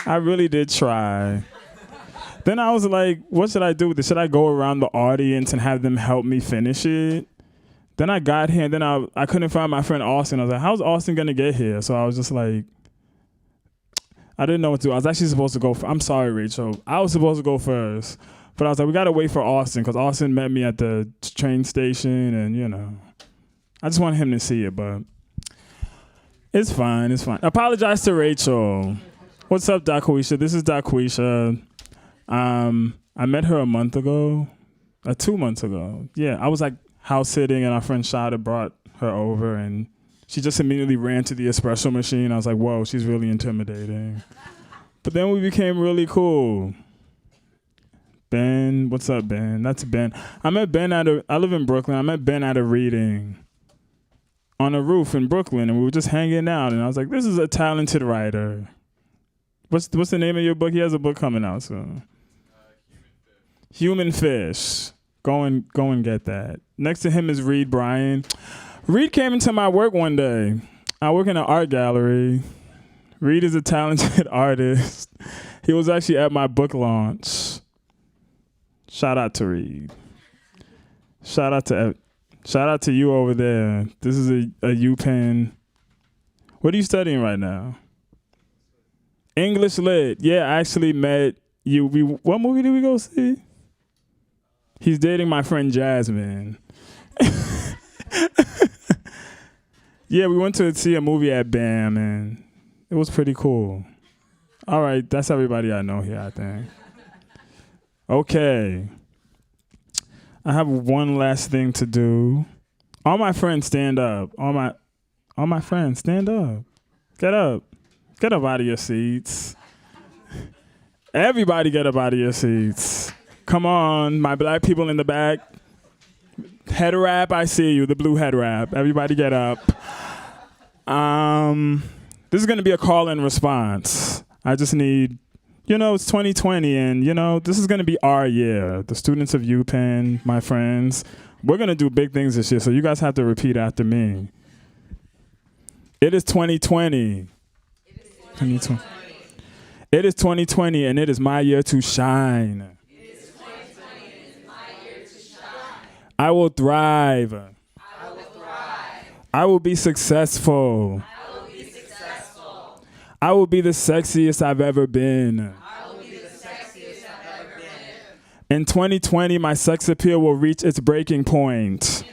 I really did try. Then I was like, what should I do with this? Should I go around the audience and have them help me finish it? Then I got here, and then I couldn't find my friend Austin. I was like, how's Austin going to get here? So I was just like, I didn't know what to do. I was actually supposed to go. I'm sorry, Rachel. I was supposed to go first. But I was like, we got to wait for Austin because Austin met me at the train station. And, you know, I just want him to see it. But it's fine. It's fine. Apologize to Rachel. What's up, Daquisha? This is Daquisha. I met her a month ago. 2 months ago. Yeah, I was like house sitting and our friend Shada brought her over and she just immediately ran to the espresso machine. I was like, whoa, she's really intimidating. But then we became really cool. Ben, what's up, Ben? That's Ben. I live in Brooklyn. I met Ben at a reading on a roof in Brooklyn and we were just hanging out and I was like, this is a talented writer. What's the name of your book? He has a book coming out soon. Human Fish. Go and get that. Next to him is Reed Bryan. Reed came into my work one day. I work in an art gallery. Reed is a talented artist. He was actually at my book launch. Shout out to Reed. Shout out to you over there. This is a UPenn. What are you studying right now? English Lit. Yeah, I actually met you. What movie did we go see? He's dating my friend Jasmine. Yeah, we went to see a movie at BAM, and it was pretty cool. All right, that's everybody I know here, I think. Okay. I have one last thing to do. All my friends, stand up. All my friends, stand up. Get up. Get up out of your seats. Everybody get up out of your seats. Come on, my black people in the back. Head wrap, I see you, the blue head wrap. Everybody get up. This is going to be a call and response. I just need, it's 2020 and, this is going to be our year. The students of UPenn, my friends, we're going to do big things this year, so you guys have to repeat after me. It is 2020. It is 2020 and it is my year to shine. I will thrive. I will be successful. I will be the sexiest I've ever been. In 2020, my sex appeal will reach its breaking point.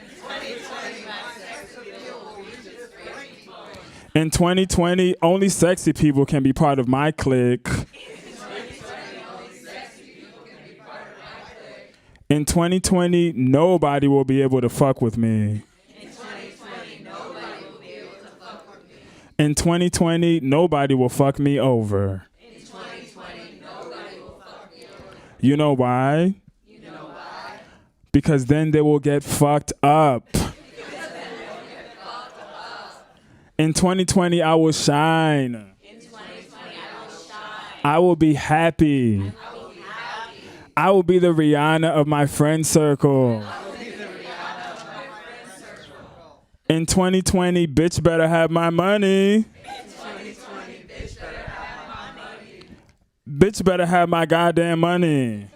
In 2020, only sexy people can be part of my clique. In 2020, nobody will be able to fuck with me. In 2020, nobody will fuck me over. You know why? Because then they will get fucked up. In 2020, I will shine. I will be happy. I will be the Rihanna of my friend circle. In 2020, bitch better have my money. Bitch better have my goddamn money.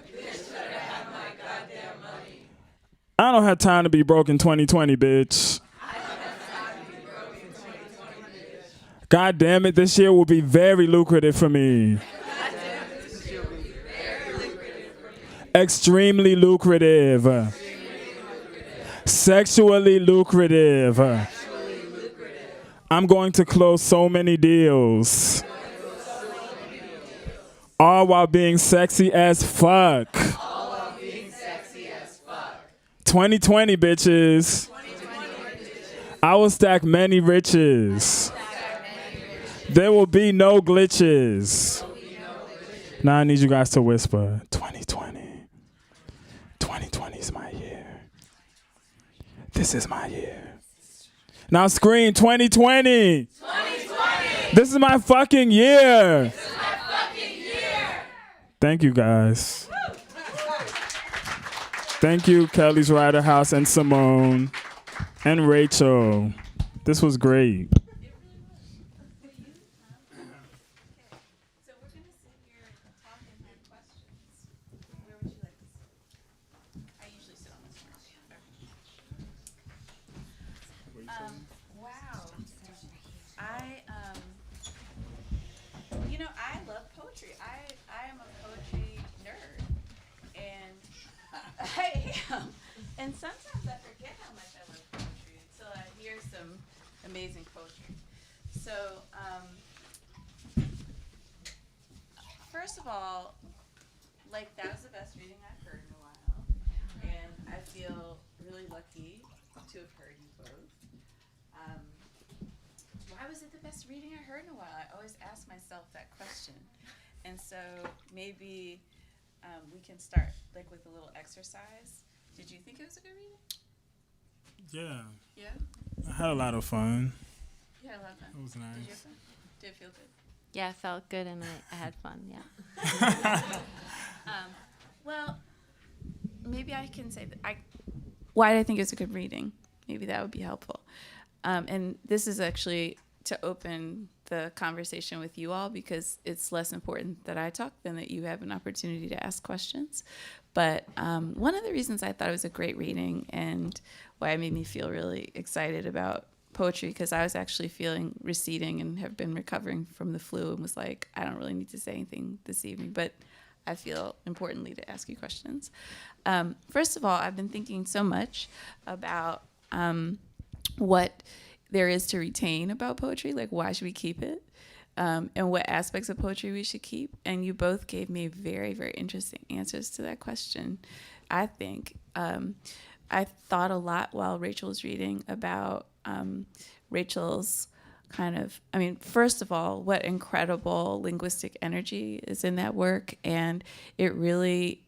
I don't have time to be broke in 2020, bitch. God damn it, this year will be very lucrative for me. Extremely lucrative. Sexually lucrative. I'm going to close so many deals. All while being sexy as fuck. 2020, bitches. I will stack many riches. There will be no glitches. Now I need you guys to whisper, 2020. 2020 is my year. This is my year. Now scream, 2020. 2020. This is my fucking year. This is my fucking year. Thank you, guys. Thank you, Kelly's Rider House and Simone and Rachel. This was great. And sometimes I forget how much I love poetry until I hear some amazing poetry. So, first of all, like, that was the best reading I've heard in a while. And I feel really lucky to have heard you both. Why was it the best reading I heard in a while? I always ask myself that question. And so maybe we can start like with a little exercise. Did you think it was a good reading? Yeah. Yeah? I had a lot of fun. You had a lot of fun. It was Did you have nice. fun? Did it feel good? Yeah, it felt good and I had fun, yeah. Well, maybe I can say that why I think it's a good reading. Maybe that would be helpful. And this is actually to open the conversation with you all because it's less important that I talk than that you have an opportunity to ask questions. But one of the reasons I thought it was a great reading and why it made me feel really excited about poetry, because I was actually feeling receding and have been recovering from the flu and was like, I don't really need to say anything this evening, but I feel importantly to ask you questions. First of all, I've been thinking so much about what there is to retain about poetry, like why should we keep it, and what aspects of poetry we should keep. And you both gave me very, very interesting answers to that question, I think. I thought a lot while Rachel was reading about Rachel's first of all, what incredible linguistic energy is in that work. And you really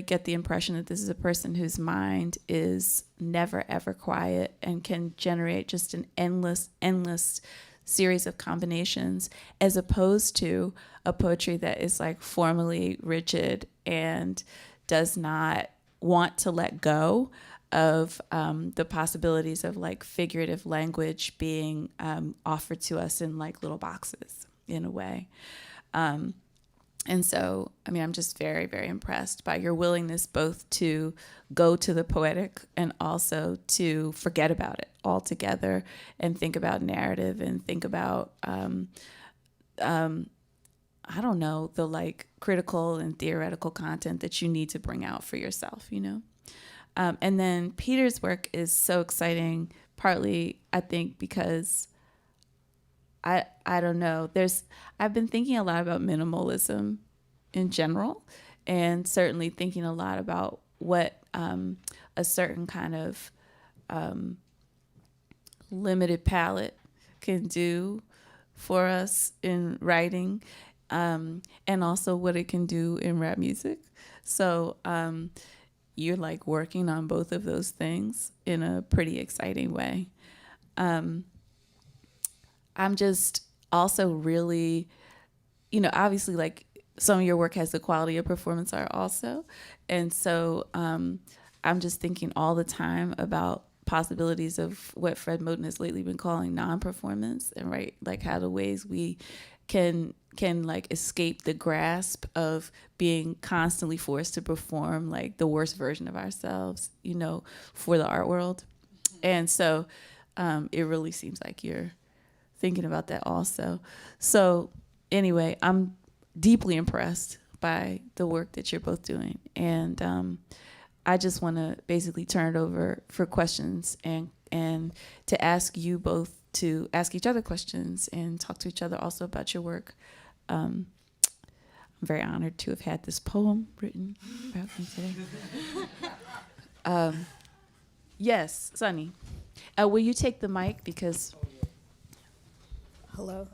get the impression that this is a person whose mind is never, ever quiet and can generate just an endless series of combinations, as opposed to a poetry that is like formally rigid and does not want to let go of the possibilities of like figurative language being offered to us in like little boxes in a way. And so, I'm just very, very impressed by your willingness both to go to the poetic and also to forget about it altogether and think about narrative and think about, the like critical and theoretical content that you need to bring out for yourself, you know? And then Peter's work is so exciting, partly, I think, because I don't know. I've been thinking a lot about minimalism in general, and certainly thinking a lot about what a certain kind of limited palette can do for us in writing, and also what it can do in rap music. So you're like working on both of those things in a pretty exciting way. I'm just also really, obviously like some of your work has the quality of performance art also. And so I'm just thinking all the time about possibilities of what Fred Moten has lately been calling non-performance, and right, like how the ways we can like escape the grasp of being constantly forced to perform like the worst version of ourselves, for the art world. And so it really seems like you're thinking about that also. So anyway, I'm deeply impressed by the work that you're both doing. And I just want to basically turn it over for questions and to ask you both to ask each other questions and talk to each other also about your work. I'm very honored to have had this poem written about me today. Yes, Sunny. Will you take the mic because... Hello.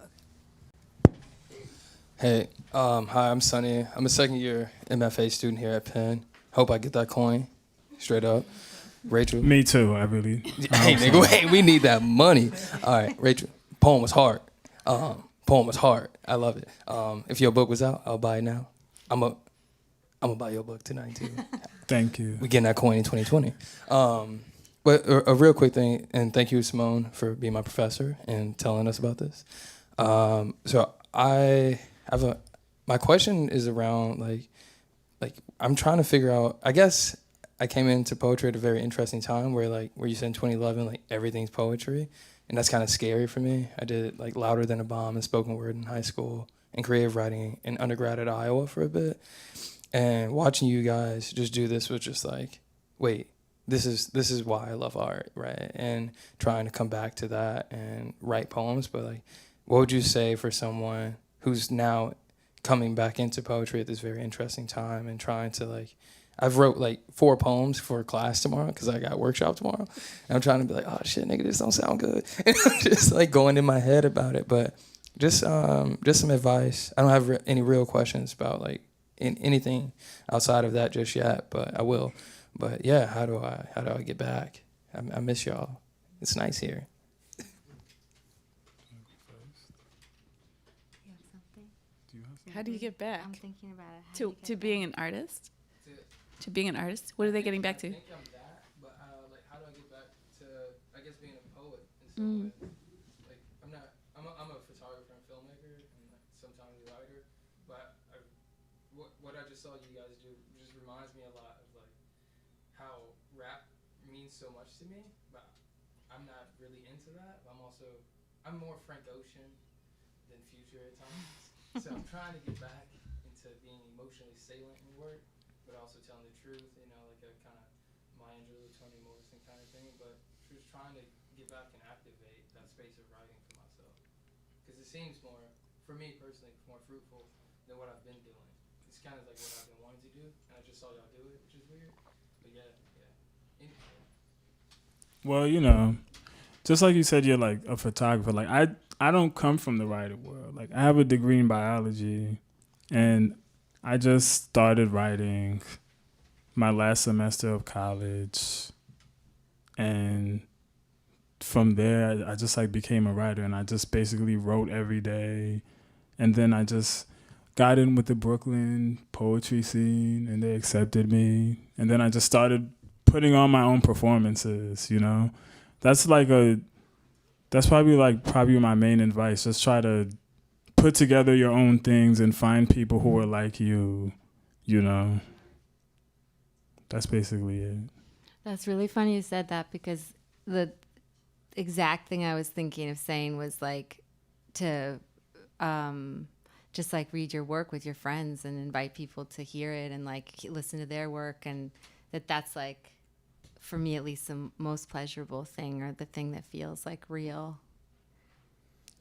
Hey, hi, I'm Sunny. I'm a second year MFA student here at Penn. Hope I get that coin, straight up. Rachel. Me too, I really. Hey, nigga, wait, we need that money. All right, Rachel, poem was hard. Poem was hard. I love it. If your book was out, I'll buy it now. I'm gonna buy your book tonight too. Thank you. We getting that coin in 2020. But a real quick thing, and thank you, Simone, for being my professor and telling us about this. So I have my question is around like I'm trying to figure out, I guess I came into poetry at a very interesting time where you said in 2011, like everything's poetry. And that's kind of scary for me. I did like Louder Than a Bomb and spoken word in high school and creative writing in undergrad at Iowa for a bit. And watching you guys just do this was just like, wait, this is why I love art, right? And trying to come back to that and write poems. But like, what would you say for someone who's now coming back into poetry at this very interesting time and trying to like, I've wrote like 4 poems for class tomorrow because I got workshop tomorrow. And I'm trying to be like, oh shit, nigga, this don't sound good. And I'm just like going in my head about it. But just some advice. I don't have any real questions about like anything outside of that just yet, but I will. But yeah, how do I get back? I miss y'all. It's nice here. How do you get back I'm thinking about it. to being an artist? To being an artist? What are they getting back to? I think I'm that, but like, how do I get back to, I guess, being a poet in some way? Like, I'm a photographer and filmmaker, and like, sometimes a writer, but what I just saw you guys do just reminds me a lot of like how rap means so much to me, but I'm not really into that. I'm more Frank Ocean than Future at times, so I'm trying to get back into being emotionally salient in work, but also telling the truth, you know, like a kind of Maya Angelou, Toni Morrison kind of thing, but just trying to get back and activate that space of writing for myself. Because it seems more, for me personally, more fruitful than what I've been doing. It's kind of like what I've been wanting to do, and I just saw y'all do it, which is weird. But yeah. Well, just like you said, you're like a photographer. Like I don't come from the writing world. Like I have a degree in biology, and I just started writing my last semester of college, and from there I just like became a writer, and I just basically wrote every day, and then I just got in with the Brooklyn poetry scene, and they accepted me, and then I just started putting on my own performances. That's probably my main advice. Just try to put together your own things and find people who are like you. That's basically it. That's really funny you said that, because the exact thing I was thinking of saying was like to just like read your work with your friends and invite people to hear it and like listen to their work, and that's like, for me at least, the most pleasurable thing, or the thing that feels like real.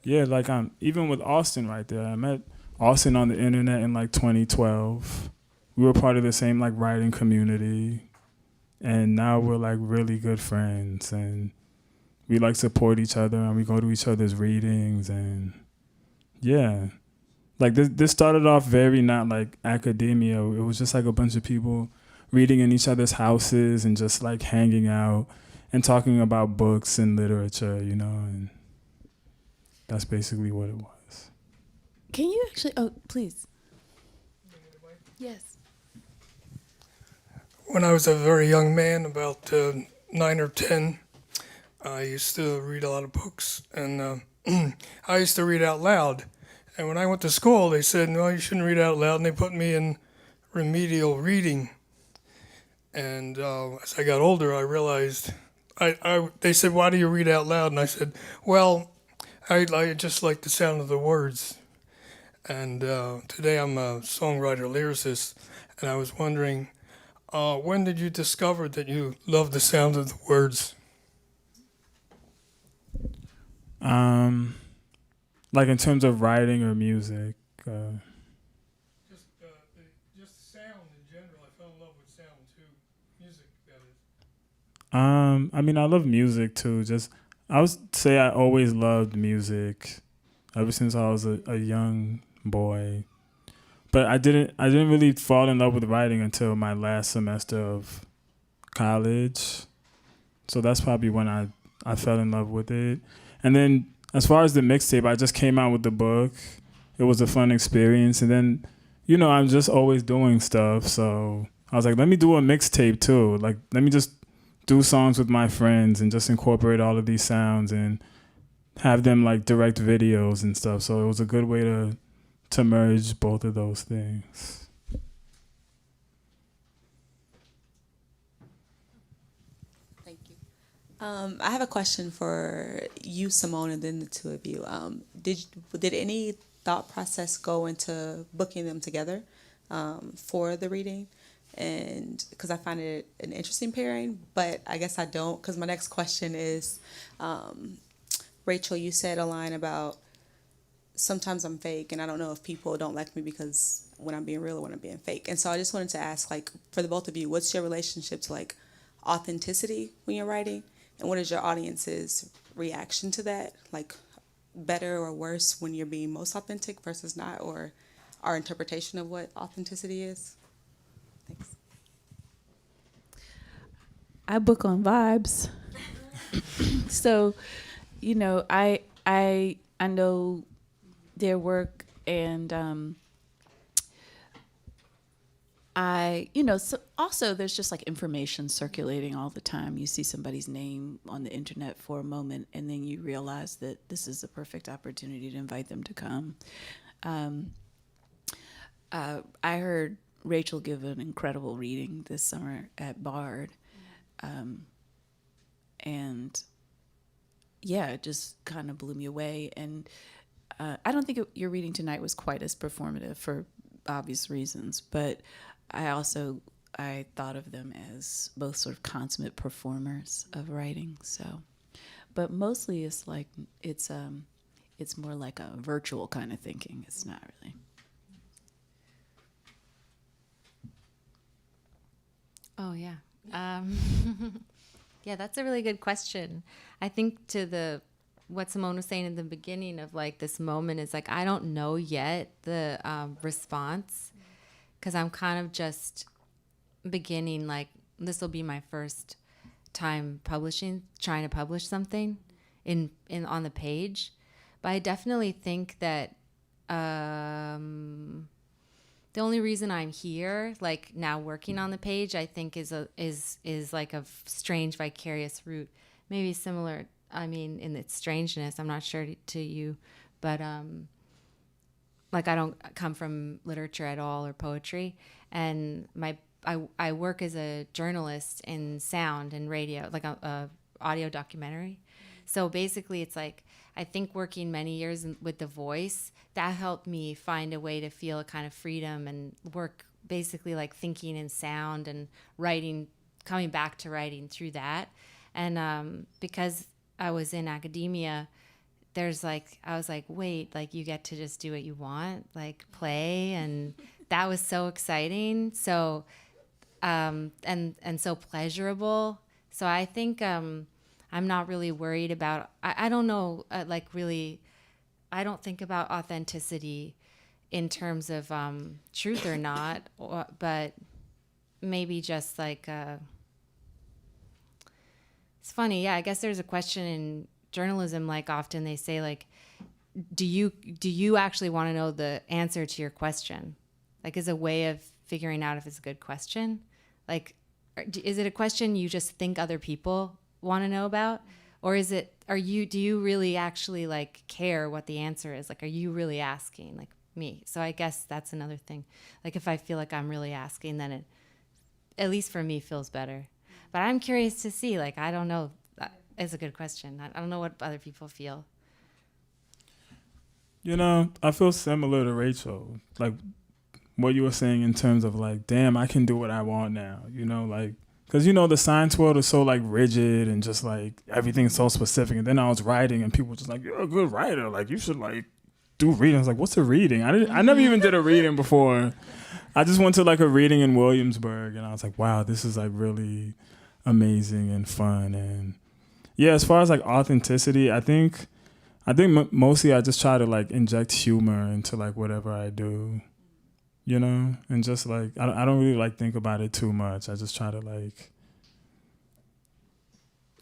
Yeah, like even with Austin right there. I met Austin on the internet in like 2012. We were part of the same like writing community, and now we're like really good friends, and we like support each other, and we go to each other's readings, and yeah. Like this started off very not like academia. It was just like a bunch of people reading in each other's houses and just like hanging out and talking about books and literature, and that's basically what it was. Can you actually? Oh, please. Yes. When I was a very young man, about 9 or 10, I used to read a lot of books, and I used to read out loud. And when I went to school, they said, no, you shouldn't read out loud, and they put me in remedial reading. And as I got older, I realized, they said, why do you read out loud? And I said, well, I just like the sound of the words. And today I'm a songwriter, lyricist, and I was wondering, when did you discover that you love the sound of the words? Like in terms of writing or music. Just sound in general. I fell in love with sound too. Music, that is. I mean, I love music too. I would say I always loved music ever since I was a young boy. But I didn't really fall in love with writing until my last semester of college. So that's probably when I fell in love with it. And then as far as the mixtape, I just came out with the book. It was a fun experience. And then, I'm just always doing stuff. So I was like, let me do a mixtape too. Like, let me just do songs with my friends and just incorporate all of these sounds and have them like direct videos and stuff. So it was a good way to merge both of those things. Thank you. I have a question for you, Simone, and then the two of you. Did any thought process go into booking them together for the reading? and because I find it an interesting pairing, but I guess I don't, because my next question is, Rachel, you said a line about sometimes I'm fake, and I don't know if people don't like me because when I'm being real or when I'm being fake. And so I just wanted to ask, like, for the both of you, what's your relationship to like authenticity when you're writing, and what is your audience's reaction to that? Like, better or worse when you're being most authentic versus not, or our interpretation of what authenticity is? Thanks. I book on vibes. So, you know, I know their work, and so also there's just like information circulating all the time. You see somebody's name on the internet for a moment, and then you realize that this is a perfect opportunity to invite them to come. I heard Rachel give an incredible reading this summer at Bard. And yeah, it just kind of blew me away. And I don't think your reading tonight was quite as performative for obvious reasons, but I thought of them as both sort of consummate performers of writing. So, but mostly it's like it's more like a virtual kind of thinking. It's not really. Oh, yeah. Yeah, that's a really good question. I think to what Simone was saying in the beginning of like this moment is like, I don't know yet the response, because I'm kind of just beginning, like this will be my first time trying to publish something in on the page. But I definitely think that the only reason I'm here, like now working on the page, I think is like a strange vicarious route, maybe similar. I mean, in its strangeness, I'm not sure to you, but like I don't come from literature at all or poetry, and I work as a journalist in sound and radio, like a audio documentary. So basically, it's like I think working many years with The Voice, that helped me find a way to feel a kind of freedom and work basically like thinking in sound and writing, coming back to writing through that. And because I was in academia, I was like, wait, like you get to just do what you want, like play. And that was so exciting. So, and so pleasurable. So I think, I'm not really worried about, I don't know, really, I don't think about authenticity in terms of truth or not, but maybe just like, it's funny. Yeah, I guess there's a question in journalism, like often they say like, do you actually want to know the answer to your question? Like as a way of figuring out if it's a good question? Like, is it a question you just think other people want to know about, or do you really actually like care what the answer is? Like, are you really asking, like me? So I guess that's another thing. Like if I feel like I'm really asking, then it, at least for me, feels better. But I'm curious to see, like, I don't know. It's a good question. I don't know what other people feel. You know, I feel similar to Rachel. Like what you were saying in terms of like, damn, I can do what I want now. You know, like, because, you know, the science world is so, like, rigid and just, like, everything's so specific. And then I was writing and people were just like, you're a good writer. Like, you should, like, do reading. I was like, what's a reading? I never even did a reading before. I just went to, like, a reading in Williamsburg. And I was like, wow, this is, like, really amazing and fun. And, yeah, as far as, like, authenticity, I think mostly I just try to, like, inject humor into, like, whatever I do. You know, and just like, I don't really like think about it too much. I just try to like,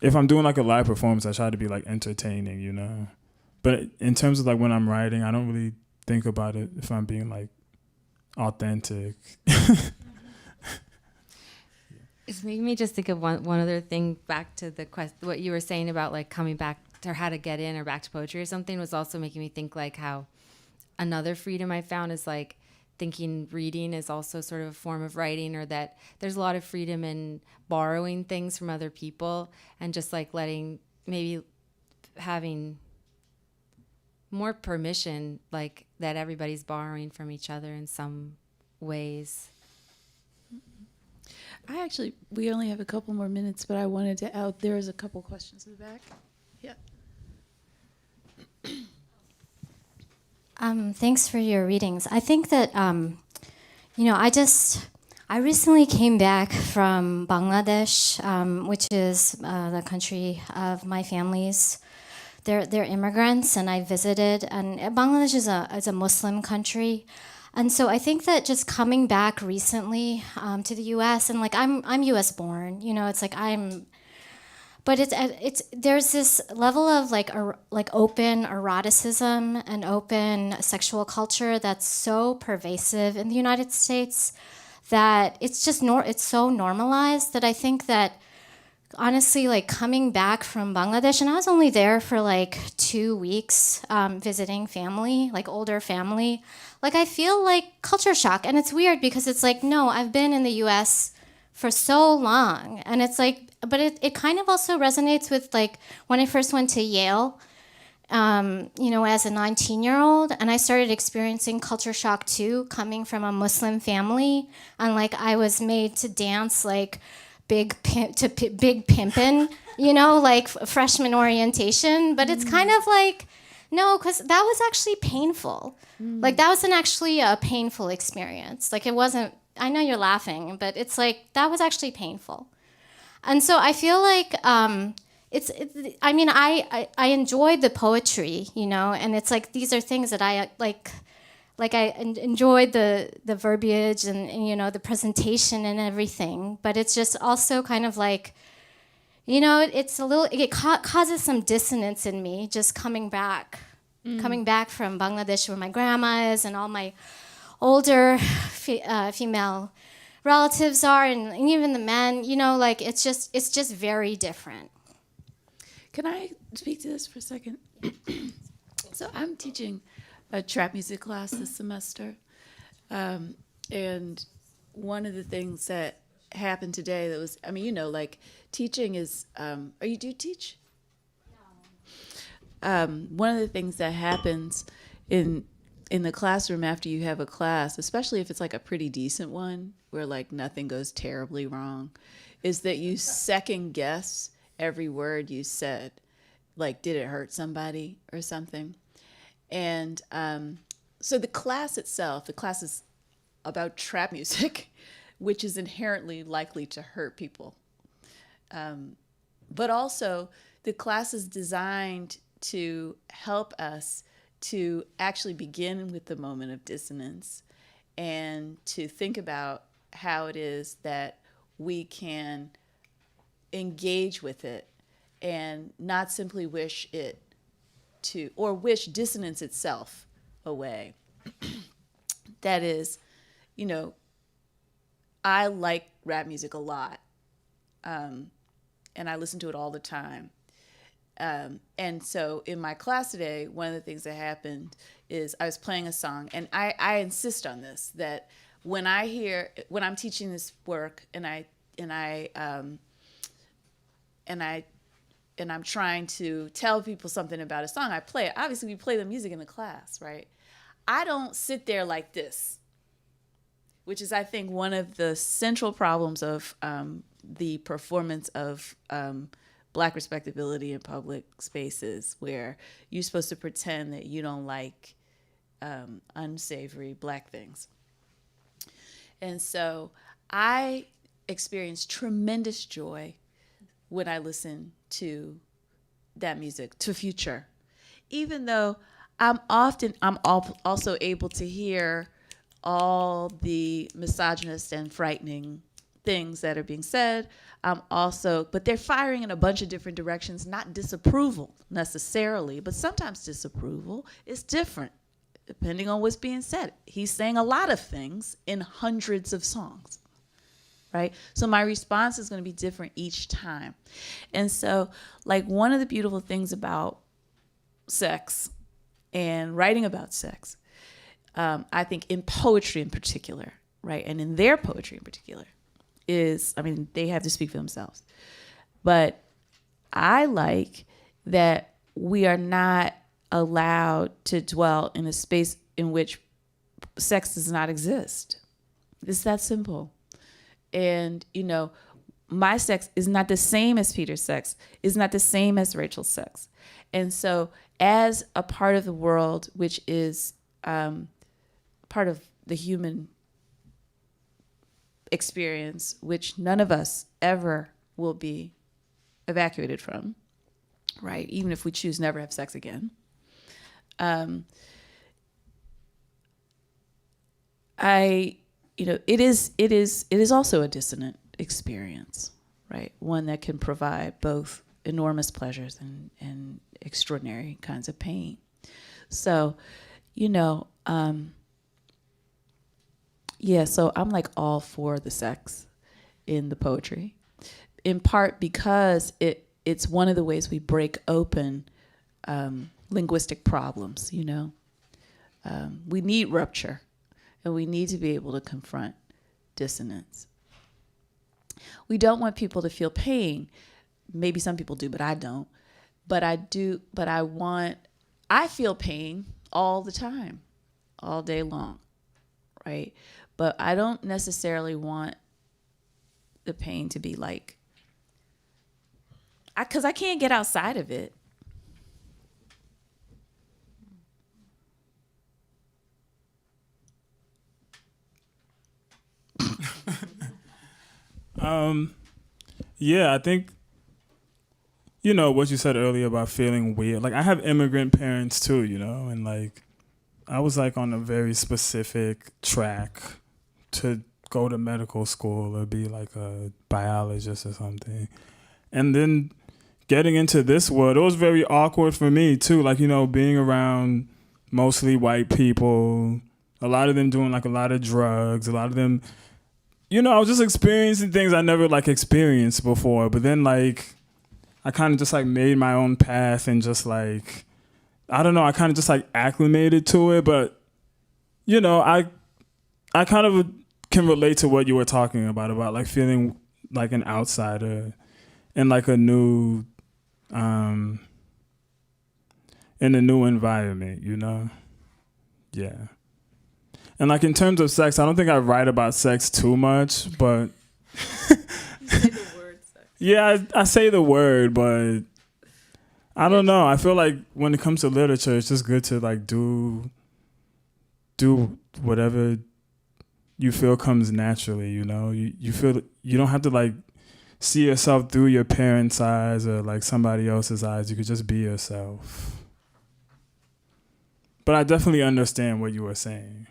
if I'm doing like a live performance, I try to be like entertaining, you know. But in terms of like when I'm writing, I don't really think about it if I'm being like authentic. It's making me just think of one other thing back to the what you were saying about like coming back to how to get in or back to poetry or something was also making me think like how another freedom I found is like thinking reading is also sort of a form of writing, or that there's a lot of freedom in borrowing things from other people and just like maybe having more permission, like that everybody's borrowing from each other in some ways. We only have a couple more minutes, but I wanted to out. There is a couple questions in the back. Yeah. Thanks for your readings. I think that, I recently came back from Bangladesh, which is the country of my family's. They're immigrants, and I visited. And Bangladesh is a Muslim country, and so I think that just coming back recently to the U.S. and like I'm U.S. born, it's like but it's there's this level of like open eroticism and open sexual culture that's so pervasive in the United States that it's just it's so normalized that I think that honestly, like coming back from Bangladesh, and I was only there for like 2 weeks visiting family, like older family, like I feel like culture shock. And it's weird because it's like, no, I've been in the US for so long. And it's like, but it kind of also resonates with like when I first went to Yale, as a 19-year-old, and I started experiencing culture shock too, coming from a Muslim family. And like I was made to dance like big pimpin', like freshman orientation. But it's kind of like, no, because that was actually painful. Like that wasn't actually a painful experience. Like it wasn't, I know you're laughing, but it's like, that was actually painful. And so I feel like I enjoyed the poetry, and it's like, these are things that I like I enjoyed the verbiage and the presentation and everything, but it's just also kind of like, it's a little, it causes some dissonance in me just coming back from Bangladesh where my grandma is and all my older female relatives are, and even the men, like it's just very different. Can I speak to this for a second? So I'm teaching a trap music class this semester. And one of the things that happened today that was, like teaching is, do you teach? No. One of the things that happens in the classroom after you have a class, especially if it's like a pretty decent one where like nothing goes terribly wrong, is that you second guess every word you said. Like, did it hurt somebody or something? And so the class is about trap music, which is inherently likely to hurt people. But also the class is designed to help us to actually begin with the moment of dissonance and to think about how it is that we can engage with it and not simply wish dissonance itself away. That is, I like rap music a lot, and I listen to it all the time. And so in my class today, one of the things that happened is I was playing a song, and I insist on this, that when I'm teaching this work and I'm trying to tell people something about a song, I play it. Obviously, we play the music in the class, right? I don't sit there like this, which is, I think, one of the central problems of the performance of Black respectability in public spaces, where you're supposed to pretend that you don't like unsavory Black things. And so I experienced tremendous joy when I listen to that music, to Future, even though I'm also able to hear all the misogynist and frightening things that are being said. But they're firing in a bunch of different directions, not disapproval necessarily, but sometimes disapproval is different depending on what's being said. He's saying a lot of things in hundreds of songs. Right? So my response is going to be different each time. And so, like, one of the beautiful things about sex and writing about sex, I think in poetry in particular, right, and in their poetry in particular, is, they have to speak for themselves. But I like that we are not allowed to dwell in a space in which sex does not exist. It's that simple. And, my sex is not the same as Peter's sex, is not the same as Rachel's sex. And so as a part of the world, which is part of the human experience, which none of us ever will be evacuated from, right? Even if we choose never have sex again. It is also a dissonant experience, right? One that can provide both enormous pleasures and extraordinary kinds of pain. So, so I'm like all for the sex in the poetry, in part because it's one of the ways we break open linguistic problems, we need rupture, and we need to be able to confront dissonance. We don't want people to feel pain. Maybe some people do, but I don't. But I do, I feel pain all the time, all day long, right? But I don't necessarily want the pain to be like, because I can't get outside of it. Yeah, I think, what you said earlier about feeling weird. Like, I have immigrant parents too, and like, I was like on a very specific track to go to medical school or be like a biologist or something. And then getting into this world, it was very awkward for me too. Like, being around mostly white people, a lot of them doing like a lot of drugs, a lot of them, I was just experiencing things I never like experienced before. But then like, I kind of just like made my own path and just like, I don't know, I kind of just like acclimated to it. But, I kind of can relate to what you were talking about like feeling like an outsider in like a new, in a new environment, Yeah. And like in terms of sex, I don't think I write about sex too much, but You say the word sex. Yeah, I say the word, but I don't know. I feel like when it comes to literature, it's just good to like do whatever you feel comes naturally, You feel you don't have to like see yourself through your parents' eyes or like somebody else's eyes. You could just be yourself. But I definitely understand what you were saying.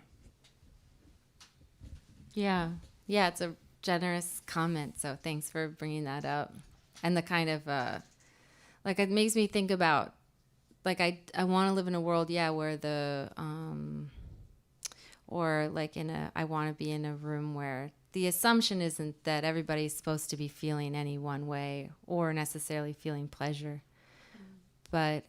Yeah, it's a generous comment, so thanks for bringing that up. And the kind of, like, it makes me think about, like, I want to live in a world, where the, or like I want to be in a room where the assumption isn't that everybody's supposed to be feeling any one way or necessarily feeling pleasure. But,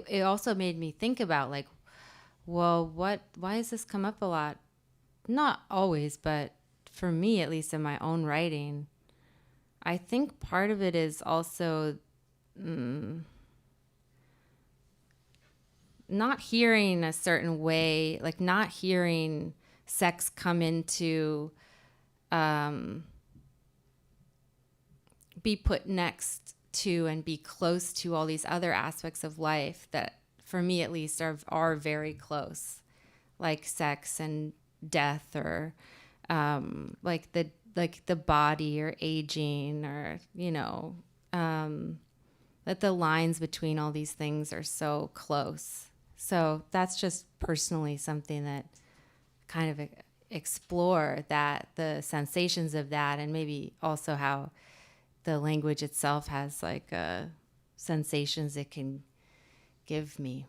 it also made me think about like, well, why does this come up a lot? Not always, but for me, at least in my own writing, I think part of it is also not hearing a certain way, like not hearing sex come into be put next to and be close to all these other aspects of life that, for me at least, are very close, like sex and death, or like the body or aging, or that the lines between all these things are so close. So that's just personally something that kind of explore that, the sensations of that, and maybe also how the language itself has like sensations it can give me.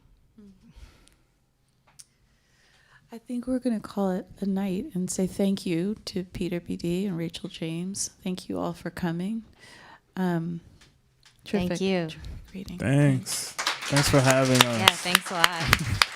I think we're going to call it a night and say thank you to Peter PD and Rachel James. Thank you all for coming. Thank you. Terrific reading. Thanks for having us. Yeah, thanks a lot.